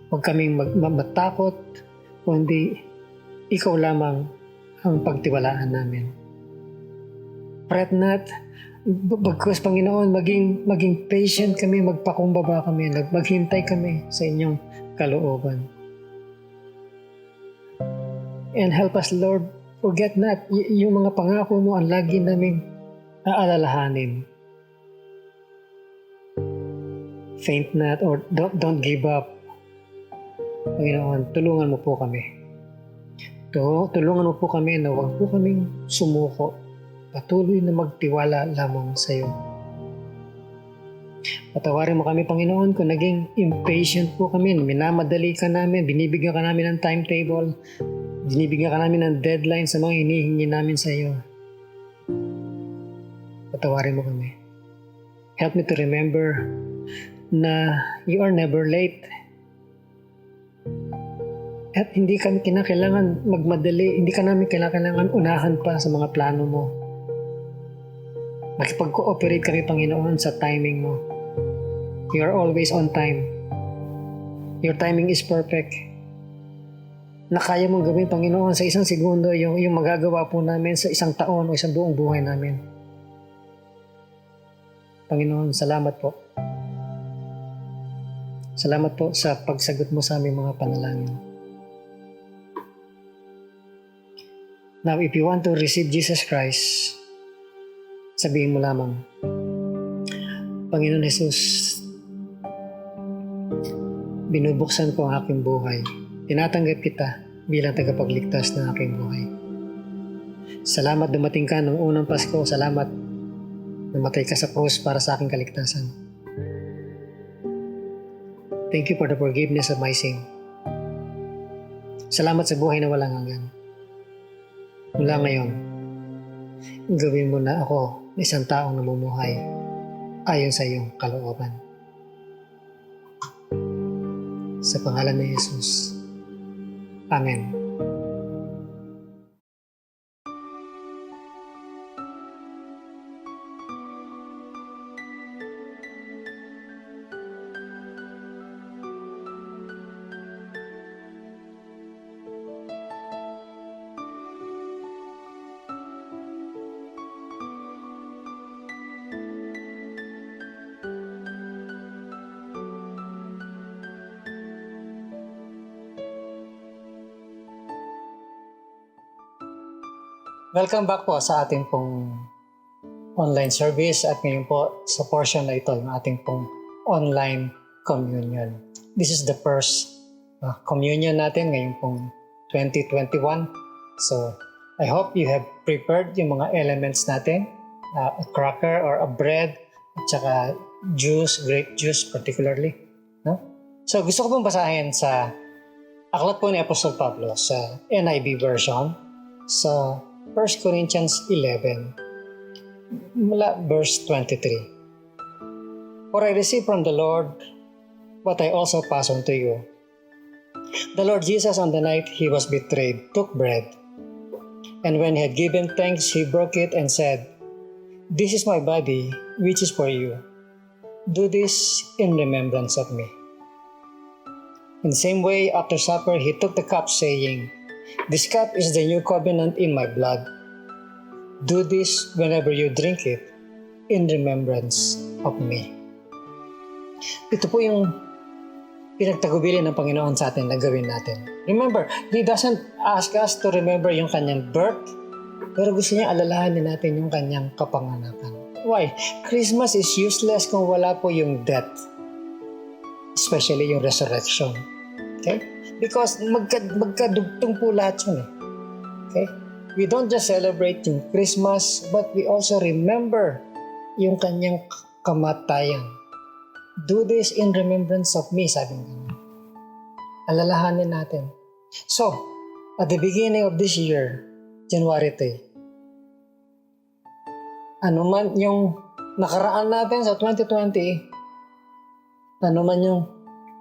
Huwag kaming matakot, kundi ikaw lamang ang pagtiwalaan namin. Fret not, bagkus Panginoon, maging patient kami, magpakumbaba kami, maghintay kami sa inyong kalooban. And help us, Lord, forget not, yung mga pangako mo ang lagi naming aalalahanin. Faint not or don't give up. Panginoon, tulungan mo po kami. Tulungan mo po kami na huwag po kaming sumuko. Patuloy na magtiwala lamang sa iyo. Patawarin mo kami, Panginoon, kung naging impatient po kami, minamadali ka namin, binibigyan ka namin ng timetable, binibigyan ka namin ng deadline sa mga hinihingi namin sa iyo. Patawarin mo kami. Help me to remember na you are never late. At hindi kami kinakailangan magmadali, hindi ka namin kinakailangan unahan pa sa mga plano mo. Makipag-cooperate kami, Panginoon, sa timing mo. You are always on time. Your timing is perfect. Na kaya mong gawin, Panginoon, sa isang segundo yung magagawa po namin sa isang taon o isang buong buhay namin. Panginoon, salamat po. Salamat po sa pagsagot mo sa aming mga panalangin. Now, if you want to receive Jesus Christ, sabihin mo lamang, Panginoon Jesus, binubuksan ko ang aking buhay. Tinatanggap kita bilang tagapagligtas ng aking buhay. Salamat dumating ka noong unang Pasko. Salamat namatay ka sa krus para sa aking kaligtasan. Thank you for the forgiveness of my sin. Salamat sa buhay na walang hanggan. Mula ngayon, gawin mo na ako isang taong namumuhay ayon sa iyong kalooban. Sa pangalan ni Jesus. Amen. Welcome back po sa ating pong online service at ngayon po sa portion na ito, yung ating pong online communion. This is the first communion natin ngayon pong 2021. So, I hope you have prepared yung mga elements natin, a cracker or a bread, at saka juice, grape juice particularly. No? So, gusto ko pong basahin sa aklat po ni Apostol Pablo sa NIV version sa 1 Corinthians 11, mula verse 23. For I received from the Lord what I also pass on to you. The Lord Jesus, on the night he was betrayed, took bread, and when he had given thanks, he broke it and said, "This is my body, which is for you. Do this in remembrance of me." In the same way, after supper, he took the cup, saying, "This cup is the new covenant in my blood. Do this whenever you drink it in remembrance of me." Ito po yung pinagtagubilin ng Panginoon sa atin na gawin natin. Remember, He doesn't ask us to remember yung kanyang birth, pero gusto niya alalahanin natin yung kanyang kapanganakan. Why? Christmas is useless kung wala po yung death, especially yung resurrection. Okay? Because magkadugtong po lahat yun eh. Okay? We don't just celebrate yung Christmas, but we also remember yung kanyang kamatayan. Do this in remembrance of me, sabi nga. Alalahanin natin. So, at the beginning of this year, January 3, ano man yung nakaraan natin sa 2020, ano man yung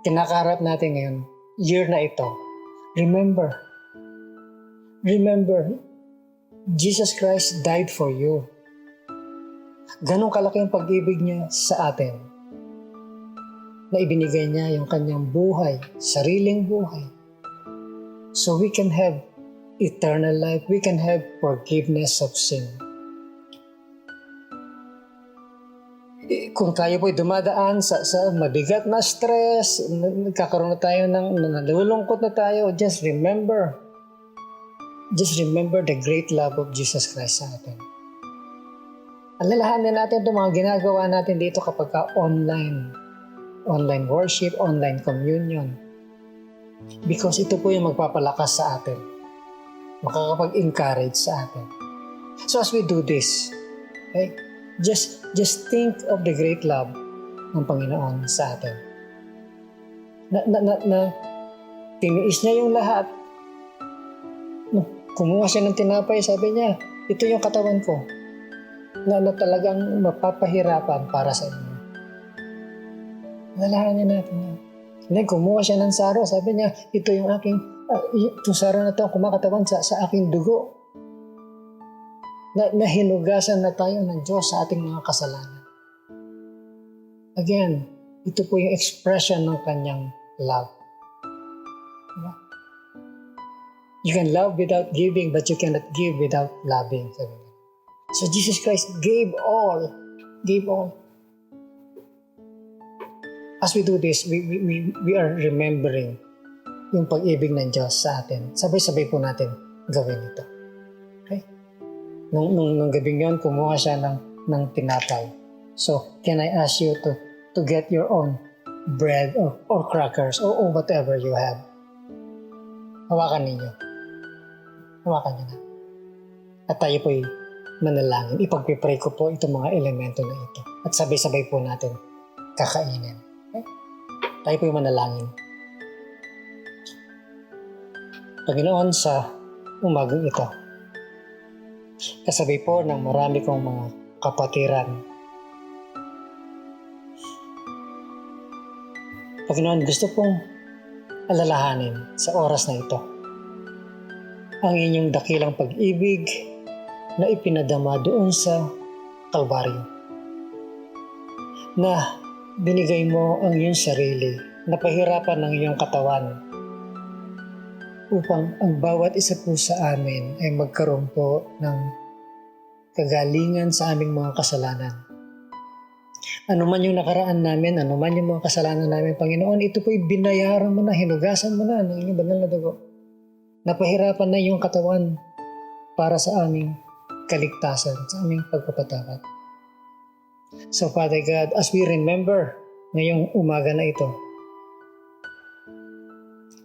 kinakarap natin ngayon, year na ito, remember, Jesus Christ died for you. Ganong kalaki ang pag-ibig niya sa atin na ibinigay niya yung kanyang buhay, sariling buhay. So we can have eternal life, we can have forgiveness of sin. Kung tayo po'y dumadaan sa mabigat na stress, nagkakaroon na tayo nalulungkot na tayo, just remember the great love of Jesus Christ sa atin. Alalahanin natin itong mga ginagawa natin dito kapag online worship, online communion. Because ito po yung magpapalakas sa atin, makakapag-encourage sa atin. So as we do this, okay, just think of the great love ng Panginoon sa atin. Na tiniis niya yung lahat. Kumuha siya ng tinapay, sabi niya, ito yung katawan ko na talagang mapapahirapan para sa inyo. Nalahanin natin yan. Then kumuha siya ng saro, sabi niya, ito yung aking, itong saro na ito, kumakatawan sa aking dugo. Na hinugasan na tayo ng Diyos sa ating mga kasalanan. Again, ito po yung expression ng kanyang love. Diba? You can love without giving, but you cannot give without loving. So Jesus Christ gave all. As we do this, we are remembering yung pag-ibig ng Diyos sa atin. Sabay-sabay po natin gawin ito. Okay? Nung gabing yun, kumuha siya ng tinapay. So, can I ask you to get your own bread or crackers or whatever you have? Hawakan ninyo. Hawakan nyo na. At tayo po'y manalangin. Ipagpipray ko po itong mga elemento na ito. At sabay-sabay po natin kakainin. Okay? Tayo po'y manalangin. Panginoon, sa umagang ito, kasabay po ng marami kong mga kapatiran. Panginoon, gusto kong alalahanin sa oras na ito ang inyong dakilang pag-ibig na ipinadama doon sa Kalbaryo, na binigay mo ang iyong sarili, napahirapan ng iyong katawan upang ang bawat isa po sa amin ay magkaroon po ng kagalingan sa aming mga kasalanan. Ano man yung nakaraan namin, ano man yung mga kasalanan namin, Panginoon, ito po'y binayaran mo na, hinugasan mo na ng inyong banal na dugo. Napahirapan na yung katawan para sa aming kaligtasan, sa aming pagpapatawad. So Father God, as we remember ngayong umaga na ito,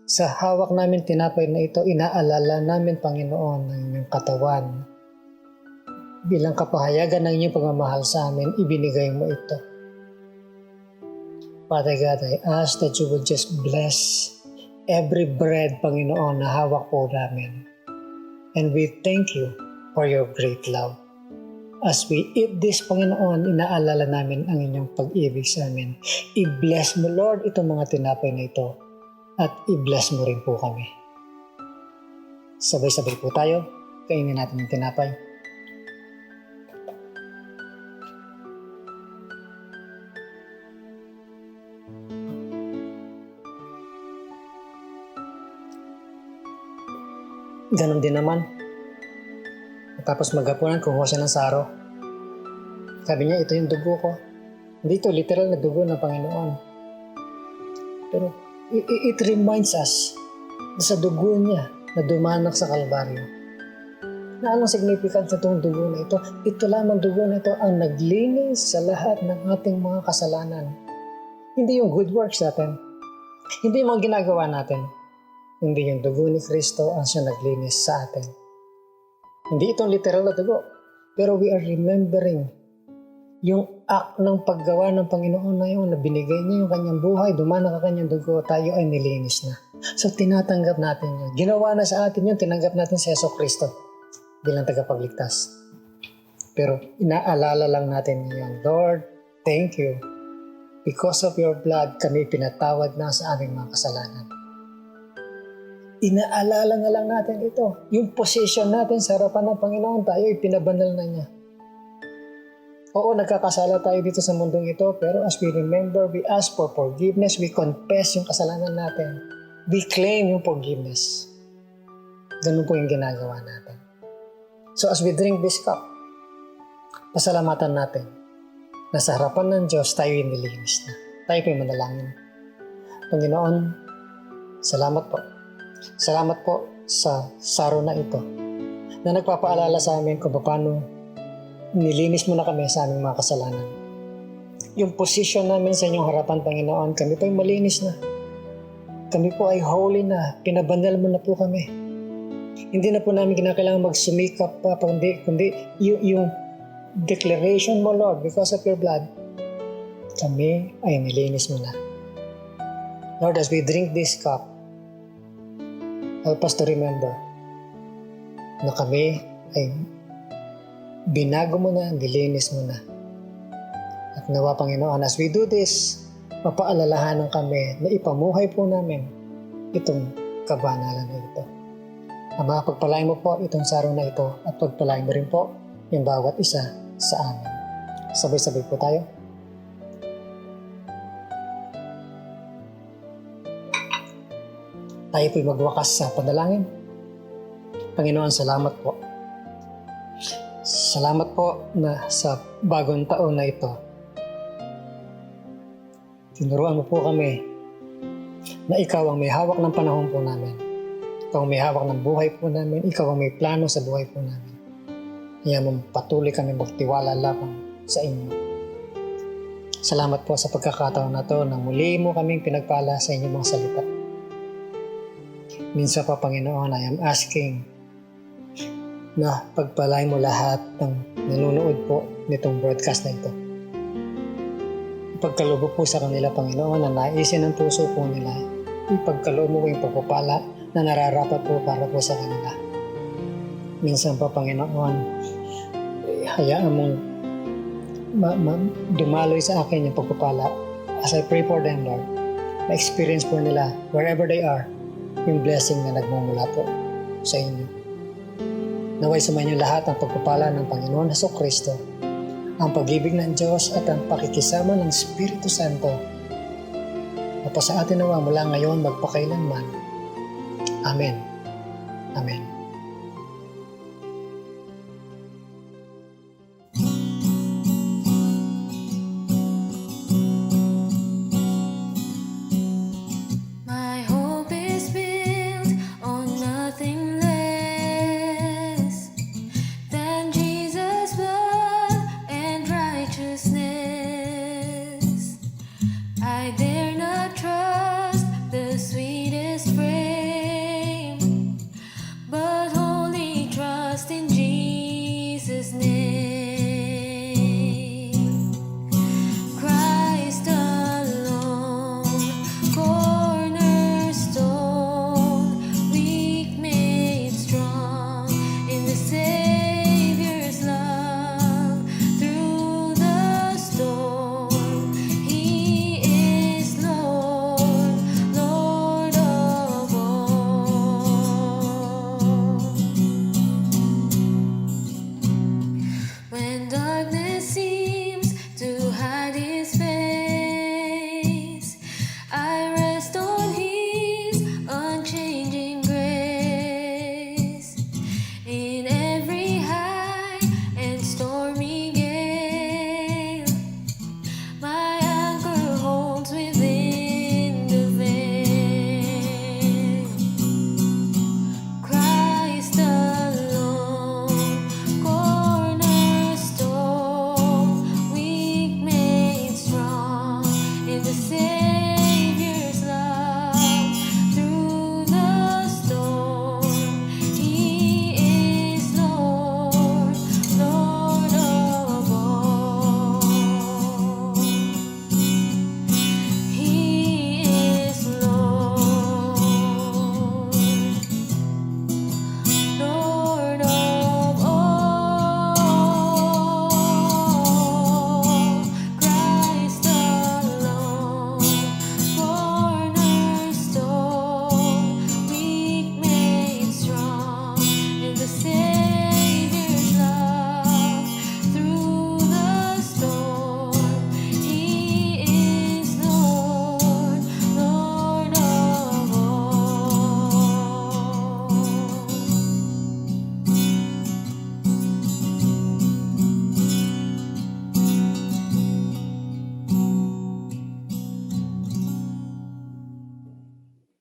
sa hawak namin tinapay na ito, inaalala namin, Panginoon, ng inyong katawan. Bilang kapahayagan ng inyong pagmamahal sa amin, ibinigay mo ito. Father God, I ask that you would just bless every bread, Panginoon, na hawak po namin. And we thank you for your great love. As we eat this, Panginoon, inaalala namin ang inyong pag-ibig sa amin. I-bless mo, Lord, itong mga tinapay na ito. At i-bless mo rin po kami. Sabay-sabay po tayo. Kainin natin yung tinapay. Ganon din naman. Tapos maghapunan, kumuha siya ng saro. Sabi niya, ito yung dugo ko. Hindi ito literal na dugo ng Panginoon. Pero it reminds us na sa dugo niya na dumanak sa Kalbaryo. Na anong significance na itong dugo na ito? Ito lamang dugo na ito ang naglinis sa lahat ng ating mga kasalanan. Hindi yung good works natin. Hindi yung mga ginagawa natin. Hindi yung dugo ni Kristo ang siya naglinis sa atin. Hindi itong literal na dugo. Pero we are remembering yung act ng paggawa ng Panginoon na yun, na binigay niya yung kanyang buhay, dumanak ang kanyang dugo, tayo ay nilinis na. So tinatanggap natin yun. Ginawa na sa atin yun, tinanggap natin si Yeso Kristo bilang tagapagligtas. Pero inaalala lang natin yun, Lord, thank you. Because of your blood, kami pinatawad na sa aming mga kasalanan. Inaalala nga lang natin ito. Yung position natin sa harapan ng Panginoon, tayo ipinabanal na niya. Oo, nagkakasala tayo dito sa mundong ito, pero as we remember, we ask for forgiveness, we confess yung kasalanan natin. We claim yung forgiveness. Ganun po yung ginagawa natin. So as we drink this cup, pasalamatan natin na sa harapan ng Diyos tayo nilinis na. Tayo po'y manalangin. Panginoon, salamat po. Salamat po sa saro na ito na nagpapaalala sa amin kung paano nilinis mo na kami sa aming mga kasalanan. Yung position namin sa inyong harapan, Panginoon, kami po ay malinis na. Kami po ay holy na. Pinabanal mo na po kami. Hindi na po namin kinakailangan magsumikap pa, kundi yung declaration mo, Lord, because of your blood, kami ay nilinis mo na. Lord, as we drink this cup, help us to remember na kami ay binago mo na, nilinis mo na. At nawa, Panginoon, as we do this, mapaalalahanan kami na ipamuhay po namin itong kabanalan na ito. Ama, pagpalain mo po itong saro na ito at pagpalain mo rin po yung bawat isa sa amin. Sabay-sabay po tayo. Tayo po'y magwakas sa panalangin. Panginoon, salamat po. Salamat po na sa bagong taon na ito, tinuruan mo po kami na ikaw ang may hawak ng panahon po namin. Ikaw ang may hawak ng buhay po namin. Ikaw ang may plano sa buhay po namin. Kaya patuloy kami magtiwala lamang sa inyo. Salamat po sa pagkakataon na to na muli mo kaming pinagpala sa inyong mga salita. Minsan pa, Panginoon, I am asking na pagpalain mo lahat ng nanonood po nitong broadcast na ito. Ipagkaloob po sa kanila, Panginoon, na naisin ng puso po nila. Ipagkaloob mo yung pagpapala na nararapat po para po sa kanila. Minsan pa, Panginoon, hayaan mong dumaloy sa akin yung pagpapala. As I pray for them, Lord, na-experience po nila wherever they are yung blessing na nagmumula po sa inyo. Naway sumainyo lahat ang pagpapala ng Panginoon Hesukristo, ang pag-ibig ng Diyos at ang pakikisama ng Espiritu Santo na po sa atin nawa mula ngayon magpakailanman. Amen. Amen.